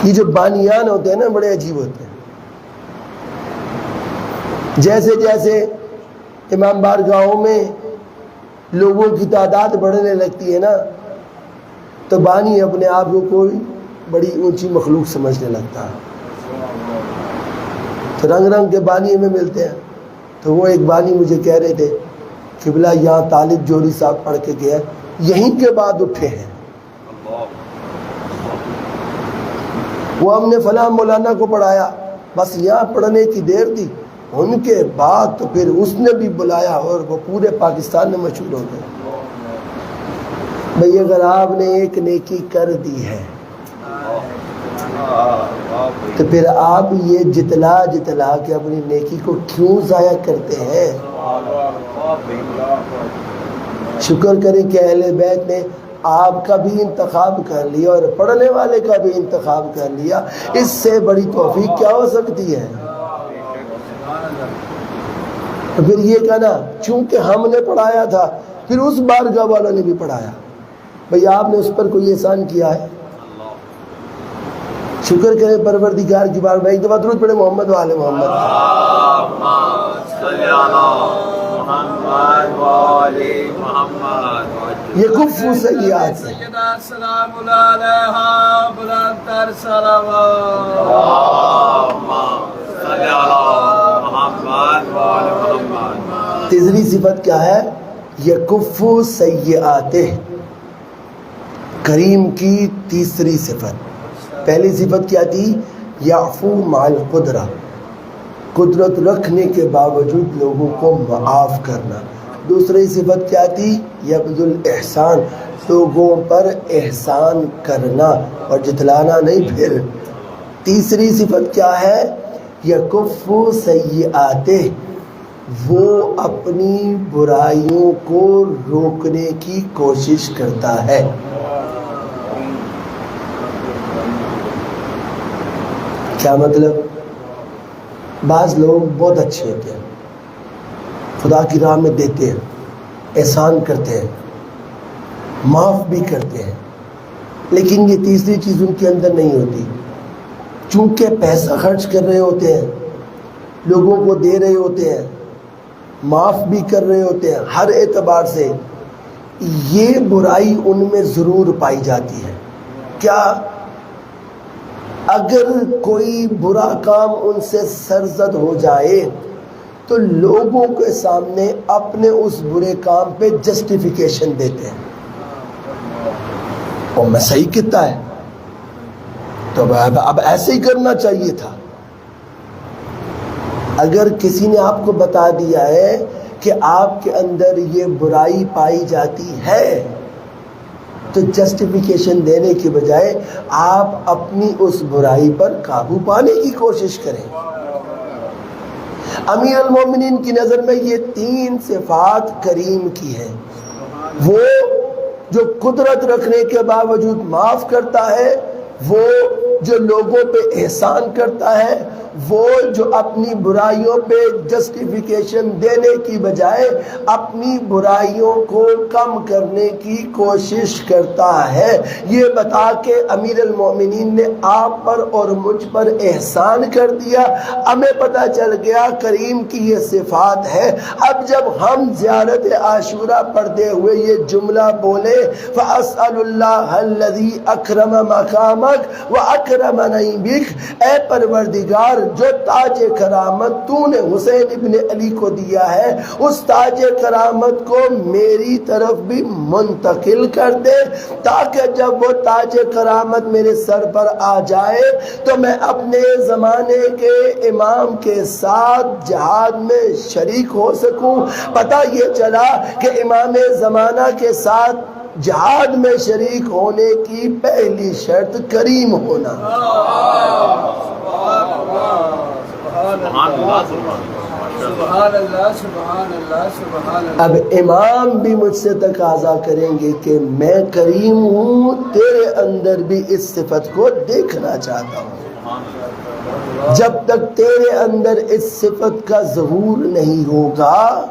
[SPEAKER 1] یہ جو بانیان ہوتے ہیں نا بڑے عجیب ہوتے ہیں۔ جیسے جیسے امام بارگاہوں میں لوگوں کی تعداد بڑھنے لگتی ہے نا تو بانی اپنے آپ کو کوئی بڑی اونچی مخلوق سمجھنے لگتا ہے۔ تو رنگ رنگ کے بانی ہمیں ملتے ہیں۔ تو وہ ایک بانی مجھے کہہ رہے تھے قبلہ یہاں طالب جوہری صاحب پڑھ کے گیا، یہیں کے بعد اٹھے ہیں، وہ ہم نے فلاں مولانا کو پڑھایا، بس یہاں پڑھنے کی دیر تھی، ان کے بعد تو پھر اس نے بھی بلایا اور وہ پورے پاکستان میں مشہور ہو گئے۔ بھئی اگر آپ نے ایک نیکی کر دی ہے تو پھر آپ یہ جتلا جتلا کے اپنی نیکی کو کیوں ضائع کرتے ہیں؟ شکر کریں کہ اہل بیت نے آپ کا بھی انتخاب کر لیا اور پڑھنے والے کا بھی انتخاب کر لیا، اس سے بڑی توفیق کیا ہو سکتی ہے؟ تو پھر یہ کہنا چونکہ ہم نے پڑھایا تھا پھر اس بارگاہ والوں نے بھی پڑھایا، بھئی آپ نے اس پر کوئی احسان کیا ہے؟ شکر کریں پروردگار کی بار میں ایک دفعہ درود پڑھے محمد وآل محمد۔ یہ کفو سیئات سے
[SPEAKER 3] سلام علیہا بلند تر صلوات۔
[SPEAKER 1] تیسری صفت کیا ہے؟ یہ کفو سیئات، کریم کی تیسری صفت۔ پہلی صفت کیا تھی؟ یعفو مع القدرہ، قدرت رکھنے کے باوجود لوگوں کو معاف کرنا۔ دوسری صفت کیا تھی؟ یبذل احسان، لوگوں پر احسان کرنا اور جتلانا نہیں۔ پھر تیسری صفت کیا ہے؟ یکفو سیئات، وہ اپنی برائیوں کو روکنے کی کوشش کرتا ہے۔ کیا مطلب؟ بعض لوگ بہت اچھے ہوتے ہیں، خدا کی راہ میں دیتے ہیں، احسان کرتے ہیں، معاف بھی کرتے ہیں، لیکن یہ تیسری چیز ان کے اندر نہیں ہوتی۔ چونکہ پیسہ خرچ کر رہے ہوتے ہیں، لوگوں کو دے رہے ہوتے ہیں، معاف بھی کر رہے ہوتے ہیں، ہر اعتبار سے یہ برائی ان میں ضرور پائی جاتی ہے۔ کیا؟ اگر کوئی برا کام ان سے سرزد ہو جائے تو لوگوں کے سامنے اپنے اس برے کام پہ جسٹیفیکیشن دیتے ہیں، اور میں صحیح کہتا ہے تو اب ایسے ہی کرنا چاہیے تھا۔ اگر کسی نے آپ کو بتا دیا ہے کہ آپ کے اندر یہ برائی پائی جاتی ہے تو جسٹیفیکیشن دینے کی بجائے آپ اپنی اس برائی پر قابو پانے کی کوشش کریں۔ امیر المومنین کی نظر میں یہ 3 صفات کریم کی ہیں، وہ جو قدرت رکھنے کے باوجود معاف کرتا ہے، وہ جو لوگوں پہ احسان کرتا ہے، وہ جو اپنی برائیوں پہ جسٹیفیکیشن دینے کی بجائے اپنی برائیوں کو کم کرنے کی کوشش کرتا ہے۔ یہ بتا کے امیر المومنین نے آپ پر اور مجھ پر احسان کر دیا، ہمیں پتہ چل گیا کریم کی یہ صفات ہے۔ اب جب ہم زیارت عاشورہ پڑھتے ہوئے یہ جملہ بولے فَأَسْأَلُ اللَّهَ الَّذِي أَكْرَمَ مَقَامَكَ وَأَكْرَمَنِي بِكَ، اے پروردگار جو تاج کرامت تو نے حسین ابن علی کو دیا ہے، اس تاج کرامت کو میری طرف بھی منتقل کر دے، تاکہ جب وہ تاج کرامت میرے سر پر آ جائے تو میں اپنے زمانے کے امام کے ساتھ جہاد میں شریک ہو سکوں۔ پتہ یہ چلا کہ امام زمانہ کے ساتھ جہاد میں شریک ہونے کی پہلی شرط کریم ہونا۔ اب امام بھی مجھ سے تقاضا کریں گے کہ میں کریم ہوں، تیرے اندر بھی اس صفت کو دیکھنا چاہتا ہوں۔ جب تک تیرے اندر اس صفت کا ظہور نہیں ہوگا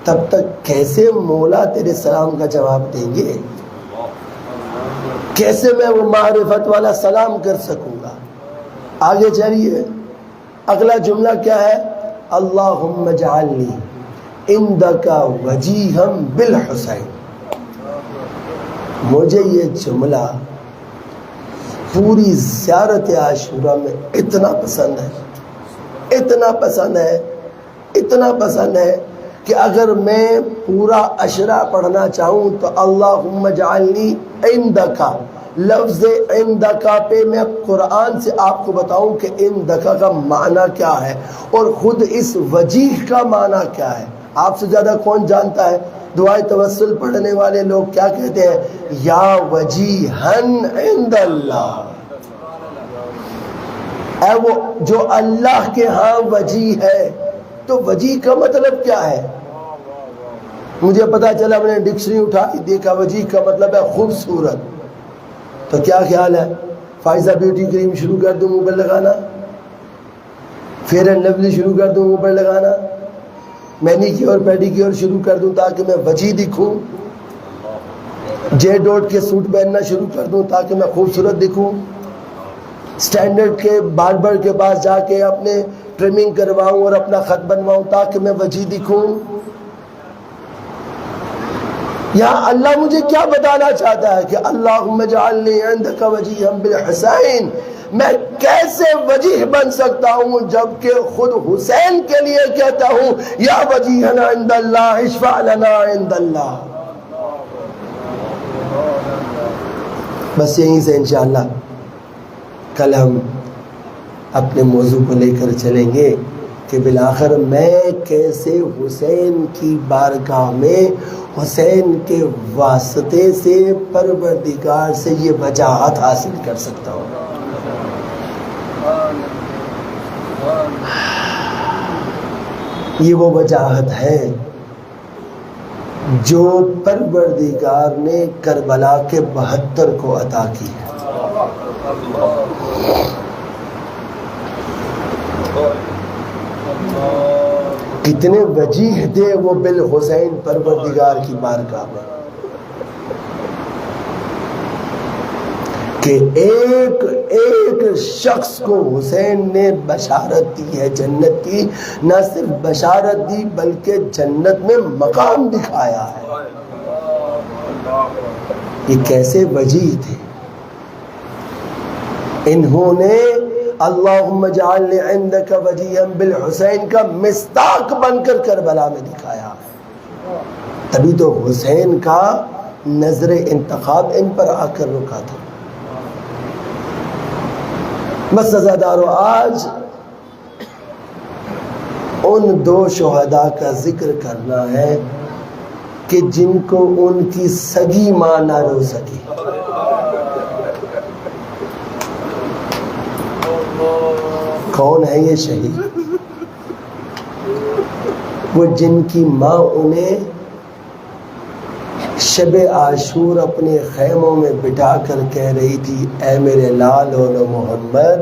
[SPEAKER 1] تب تک کیسے مولا تیرے سلام کا جواب دیں گے؟ کیسے میں وہ معرفت والا سلام کر سکوں گا؟ آگے چلیے، اگلا جملہ کیا ہے؟ اللہم اجعلنی عندک وجیہا بالحسین۔ مجھے یہ جملہ پوری زیارت عاشورہ میں اتنا پسند ہے، اتنا پسند ہے، اتنا پسند ہے کہ اگر میں پورا عشرہ پڑھنا چاہوں تو اللہم اجعلنی عندک، لفظ عندکا پہ میں قرآن سے آپ کو بتاؤں کہ عندکا کا معنی کیا ہے اور خود اس وجیہ کا معنی کیا ہے۔ آپ سے زیادہ کون جانتا ہے؟ دعائے توسل پڑھنے والے لوگ کیا کہتے ہیں؟ یا وجیہن عند اللہ، اے وہ جو اللہ کے ہاں وجیہ ہے۔ تو وجیہ کا مطلب کیا ہے؟ مجھے پتا چلا، میں نے ڈکشنری اٹھائی دیکھا وجیہ کا مطلب ہے خوبصورت۔ تو کیا خیال ہے فائزہ بیوٹی کریم شروع کر دوں منہ پر لگانا، فیئر اینڈ لولی شروع کر دوں منہ پر لگانا، مینی کیور پیڈی کیور شروع کر دوں تاکہ میں وجیہ دکھوں، جے ڈوٹ کے سوٹ پہننا شروع کر دوں تاکہ میں خوبصورت دکھوں، سٹینڈرڈ کے باربر کے پاس جا کے اپنے ٹرمنگ کرواؤں اور اپنا خط بنواؤں تاکہ میں وجیہ دکھوں؟ یہاں اللہ مجھے کیا بتانا چاہتا ہے کہ اللہم اجعلنی عندک وجیہا بالحسین، میں کیسے وجیہ بن سکتا ہوں جبکہ خود حسین کے لیے کہتا ہوں یا وجیہنا عند اللہ اشفع لنا عند اللہ۔ بس یہیں سے انشاءاللہ کل ہم اپنے موضوع کو لے کر چلیں گے کہ بالآخر میں کیسے حسین کی بارگاہ میں حسین کے واسطے سے پروردگار سے یہ وجاہت حاصل کر سکتا ہوں۔ یہ وہ وجاہت ہے جو پروردگار نے کربلا کے 72 کو عطا کی ہے۔ کتنے وجیہ تھے وہ بالحسین پروردگار کی بارگاہ میں کہ ایک ایک شخص کو حسین نے بشارت دی ہے جنت کی، نہ صرف بشارت دی بلکہ جنت میں مقام دکھایا ہے۔ یہ کیسے وجیہ تھے؟ انہوں نے اللہم اجعلنی عندک وجیہا بالحسین کا مصداق بن کر کربلا میں دکھایا. تبھی تو حسین کا نظر انتخاب ان پر آ کر رکا تھا. بس عزادارو آج ان دو شہداء کا ذکر کرنا ہے کہ جن کو ان کی سگی ماں نہ رو سکی. کون ہے یہ شہید؟ وہ جن کی ماں انہیں شب عاشور اپنے خیموں میں بٹھا کر کہہ رہی تھی اے میرے لال و محمد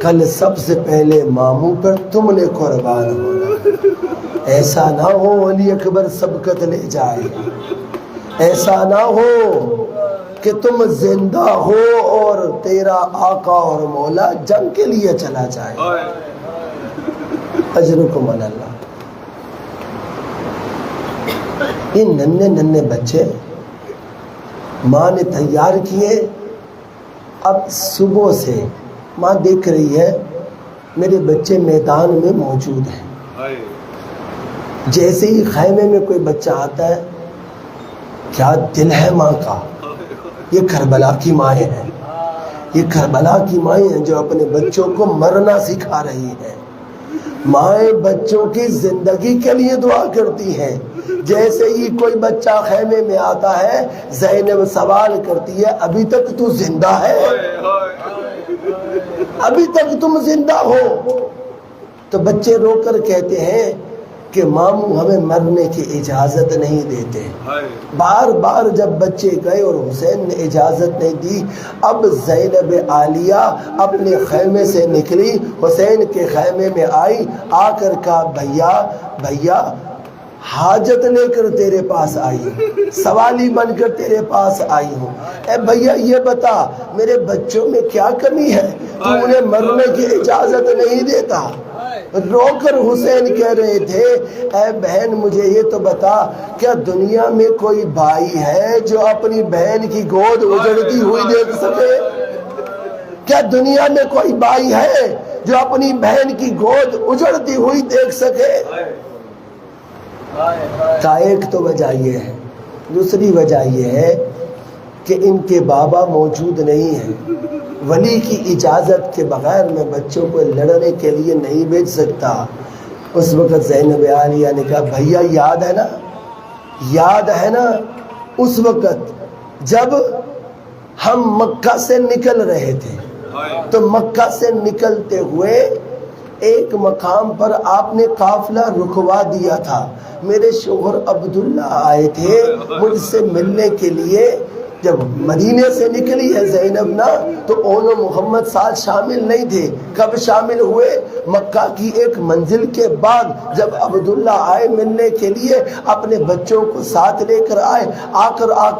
[SPEAKER 1] کل سب سے پہلے ماموں پر تم نے قربان ہونا. ایسا نہ ہو علی اکبر سبقت لے جائے، ایسا نہ ہو کہ تم زندہ ہو اور تیرا آقا اور مولا جنگ کے لیے چلا جائے. اجرکم علی اللہ. یہ ننھے ننھے بچے ماں نے تیار کیے. اب صبح سے ماں دیکھ رہی ہے میرے بچے میدان میں موجود ہیں. جیسے ہی خیمے میں کوئی بچہ آتا ہے کیا دل ہے ماں کا. یہ کربلا کی مائیں ہیں، یہ کربلا کی مائیں ہیں جو اپنے بچوں کو مرنا سکھا رہی ہیں. مائیں بچوں کی زندگی کے لیے دعا کرتی ہیں. جیسے ہی کوئی بچہ خیمے میں آتا ہے زینب سوال کرتی ہے ابھی تک تو زندہ ہے؟ ابھی تک تم زندہ ہو؟ تو بچے رو کر کہتے ہیں کہ ماموں ہمیں مرنے کی اجازت نہیں دیتے. بار بار جب بچے گئے اور حسین نے اجازت نہیں دی، اب زینب عالیہ اپنے خیمے سے نکلی، حسین کے خیمے میں آئی، آ کر کہا بھیا حاجت لے کر تیرے پاس آئی ہوں، سوالی بن کر تیرے پاس آئی ہوں. اے بھیا یہ بتا میرے بچوں میں کیا کمی ہے تو انہیں مرنے کی اجازت نہیں دیتا. رو کر حسین کہہ رہے تھے اے بہن مجھے یہ تو بتا کیا دنیا میں کوئی بھائی ہے جو اپنی بہن کی گود اجڑتی ہوئی دیکھ سکے؟ کیا دنیا میں کوئی بھائی ہے جو اپنی بہن کی گود اجڑتی ہوئی دیکھ سکے؟ کا ایک تو وجہ یہ ہے. دوسری وجہ یہ ہے کہ ان کے بابا موجود نہیں ہیں. ولی کی اجازت کے بغیر میں بچوں کو لڑنے کے لیے نہیں بھیج سکتا. اس وقت زینب عالیہ نے کہا بھیا یاد ہے نا اس وقت جب ہم مکہ سے نکل رہے تھے تو مکہ سے نکلتے ہوئے ایک مقام پر آپ نے قافلہ رکوا دیا تھا. میرے شوہر عبداللہ آئے تھے مجھ سے ملنے کے لیے. جب مدینے سے نکلی ہے زینب نا تو اون و محمد ساتھ شامل نہیں تھے. کب شامل ہوئے؟ مکہ کی ایک منزل کے بعد جب عبداللہ آئے ملنے کے لیے اپنے بچوں کو ساتھ لے کر آئے. آ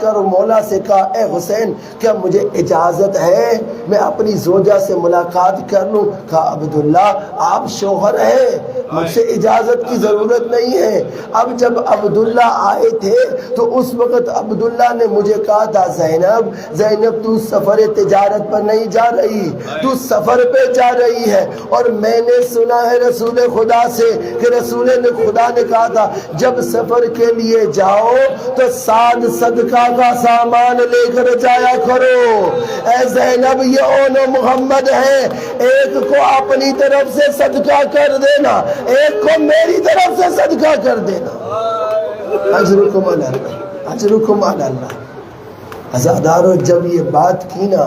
[SPEAKER 1] کر مولا سے کہا اے حسین کیا مجھے اجازت ہے میں اپنی زوجہ سے ملاقات کر لوں؟ کہا عبداللہ آپ شوہر ہیں مجھ سے اجازت کی ضرورت نہیں ہے. اب جب عبداللہ آئے تھے تو اس وقت عبداللہ نے مجھے کہا تھا زینب تو سفر تجارت پر نہیں جا رہی، تو سفر پہ جا رہی ہے. اور میں نے سنا ہے رسول خدا سے کہ رسول خدا نے کہا تھا جب سفر کے لیے جاؤ تو ساتھ صدقہ کا سامان لے کر جایا کرو. اے زینب یہ اون و محمد ہے، ایک کو اپنی طرف سے صدقہ کر دینا، ایک کو میری طرف سے صدقہ کر دینا. اجرکم علی اللہ، اجرکم علی اللہ. عزادارو جب یہ بات کی نا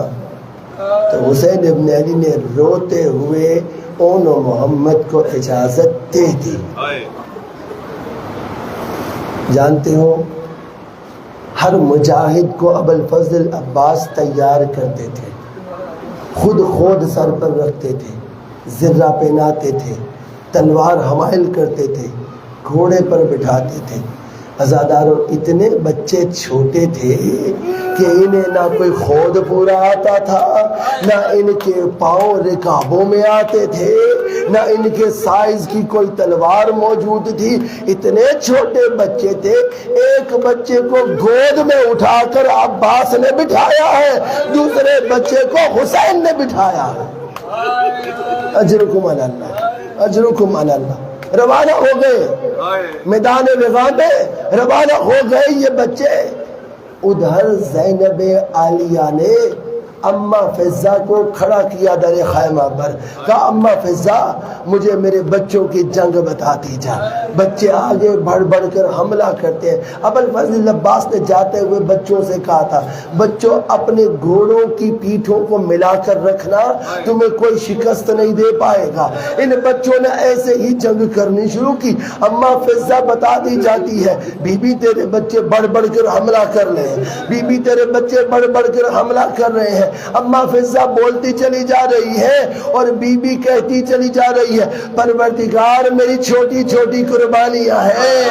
[SPEAKER 1] تو حسین ابن علی نے روتے ہوئے اون و محمد کو اجازت دے دی. جانتے ہو ہر مجاہد کو ابو الفضل عباس تیار کرتے تھے، خود سر پر رکھتے تھے، زرہ پہناتے تھے، تلوار حمائل کرتے تھے، گھوڑے پر بٹھاتے تھے. عزادارو اتنے بچے چھوٹے تھے کہ انہیں نہ کوئی خود پورا آتا تھا، نہ ان کے پاؤں رکابوں میں آتے تھے، نہ ان کے سائز کی کوئی تلوار موجود تھی. اتنے چھوٹے بچے تھے. ایک بچے کو گود میں اٹھا کر عباس نے بٹھایا ہے، دوسرے بچے کو حسین نے بٹھایا ہے. اجرکم علی اللہ، اجرکم علی اللہ۔ روانہ ہو گئے میدان وغا میں، روانہ ہو گئے یہ بچے۔ ادھر زینب عالیہ نے اماں فضہ کو کھڑا کیا در خیمہ پر، کہا اماں فضہ مجھے میرے بچوں کی جنگ بتا دی جا۔ بچے آگے بڑھ بڑھ کر حملہ کرتے ہیں۔ ابوالفضل عباس نے جاتے ہوئے بچوں سے کہا تھا بچوں اپنے گھوڑوں کی پیٹھوں کو ملا کر رکھنا، تمہیں کوئی شکست نہیں دے پائے گا۔ ان بچوں نے ایسے ہی جنگ کرنی شروع کی۔ اماں فضہ بتا دی جاتی ہے بی بی تیرے بچے بڑھ بڑھ کر حملہ کر رہے ہیں، بی بی تیرے بچے بڑھ بڑھ کر حملہ کر رہے ہیں۔ اماں فضہ بولتی چلی جا رہی ہے اور بی بی کہتی چلی جا رہی ہے پروردگار میری چھوٹی چھوٹی قربانیاں ہیں،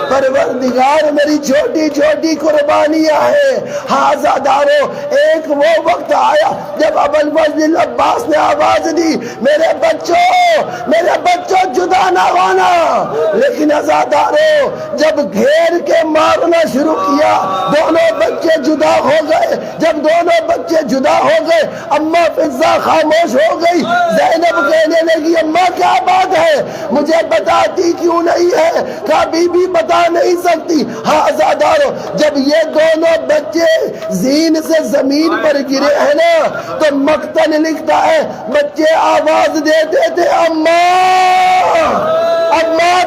[SPEAKER 1] پروردگار میری چھوٹی چھوٹی قربانیاں ہیں۔ ہازادارو ایک وہ وقت آیا جب ابوالفضل عباس نے آواز دی میرے بچوں جدا نہ ہونا، لیکن ہازادارو جب گھیر کے مارنا شروع کیا دونوں بچے جدا ہو گئے۔ جب دونوں بچے جدا ہو گئے اماں فضہ خاموش ہو گئی۔ زینب کہنے لگی اماں کیا بات ہے، مجھے بتاتی کیوں نہیں ہے؟ کہا بی بی بتا نہیں سکتی۔ ہاں عزادارو جب یہ دونوں بچے زین سے زمین پر گرے ہیں نا تو مقتل لکھتا ہے بچے آواز دیتے تھے اماں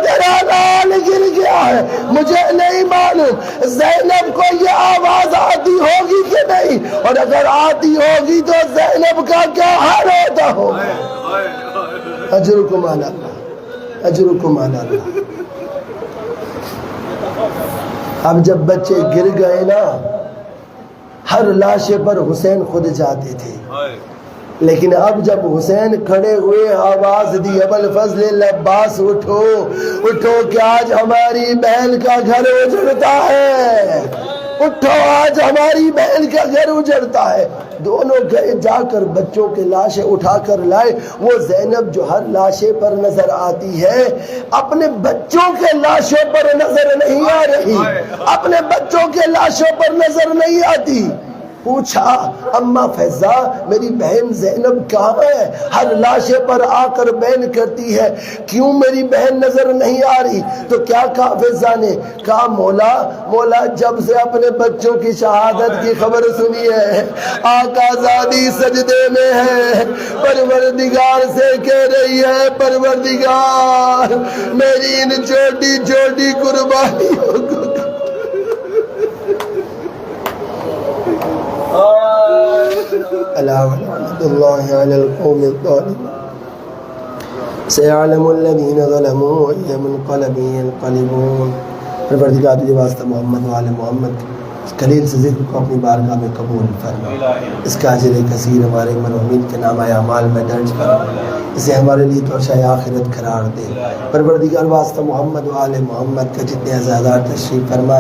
[SPEAKER 1] تیرا لال گر گیا ہے۔ مجھے نہیں معلوم زینب کو یہ آواز آتی ہوگی کہ نہیں، اور اگر آتی ہوگی تو زینب کا کیا حال ہوتا ہوگا۔ اجرکم علی اللہ، اجرکم علی اللہ۔ اب جب بچے گر گئے نا ہر لاشے پر حسین خود جاتے تھے، لیکن اب جب حسین کھڑے ہوئے آواز دی ابوالفضل عباس اٹھو اٹھو کہ آج ہماری بہن کا گھر اجڑتا ہے، اٹھو آج ہماری بہن کا گھر اجڑتا ہے۔ دونوں گئے جا کر بچوں کے لاشیں اٹھا کر لائے۔ وہ زینب جو ہر لاشے پر نظر آتی ہے اپنے بچوں کے لاشوں پر نظر نہیں آ رہی، اپنے بچوں کے لاشوں پر نظر نہیں آتی۔ پوچھا اماں فضہ میری بہن زینب کہاں ہے؟ ہر لاشے پر آ کر بین کرتی ہے، کیوں میری بہن نظر نہیں آ رہی؟ تو کیا کہا فضہ نے؟ کہا مولا جب سے اپنے بچوں کی شہادت کی خبر سنی ہے آقا زادی سجدے میں ہے، پروردگار سے کہہ رہی ہے پروردگار میری ان چھوٹی چھوٹی قربانیوں کو لعنت اللہ علی القوم الظالمین سیعلم الذین ظلموا ای منقلب ینقلبون۔ پروردگار تجھے واسطہ محمد و آل محمد قلیل سے ذکر کو اپنی بارگاہ میں قبول فرما، اس کا اجر کثیر ہمارے مرحومین کے نامہ اعمال میں درج فرما، اسے ہمارے لیے توشہ آخرت قرار دے۔ پروردگار واسطہ محمد و آل محمد کا جتنے عزادار تشریف فرما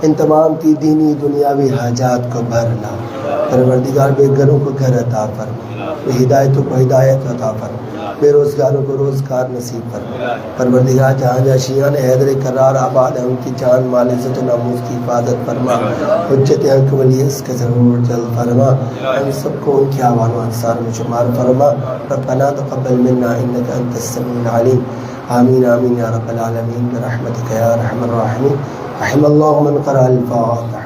[SPEAKER 1] ان تمام کی دینی دنیاوی حاجات کو بھر لا۔ پروردگار بے گھروں کو گھر عطا فرما، بے ہدایتوں کو ہدایت عطا فرما، بے روزگاروں کو روزگار نصیب فرما۔ پروردگار جہاں جہاں شیعہ نے حیدر کرار آباد ہے ان کی جان مال عزت و ناموس کی حفاظت فرما، حجت حق ولی اس کا ضرور جلد فرما، ہم سب کو ان کی آوان و انصار میں شمار فرما۔ ربنا تقبل منا انک انت السمیع العلیم، آمین آمین یا رب العالمین برحمتک یا ارحم الراحمین۔ رحم اللہ من قرأ الفاتحہ۔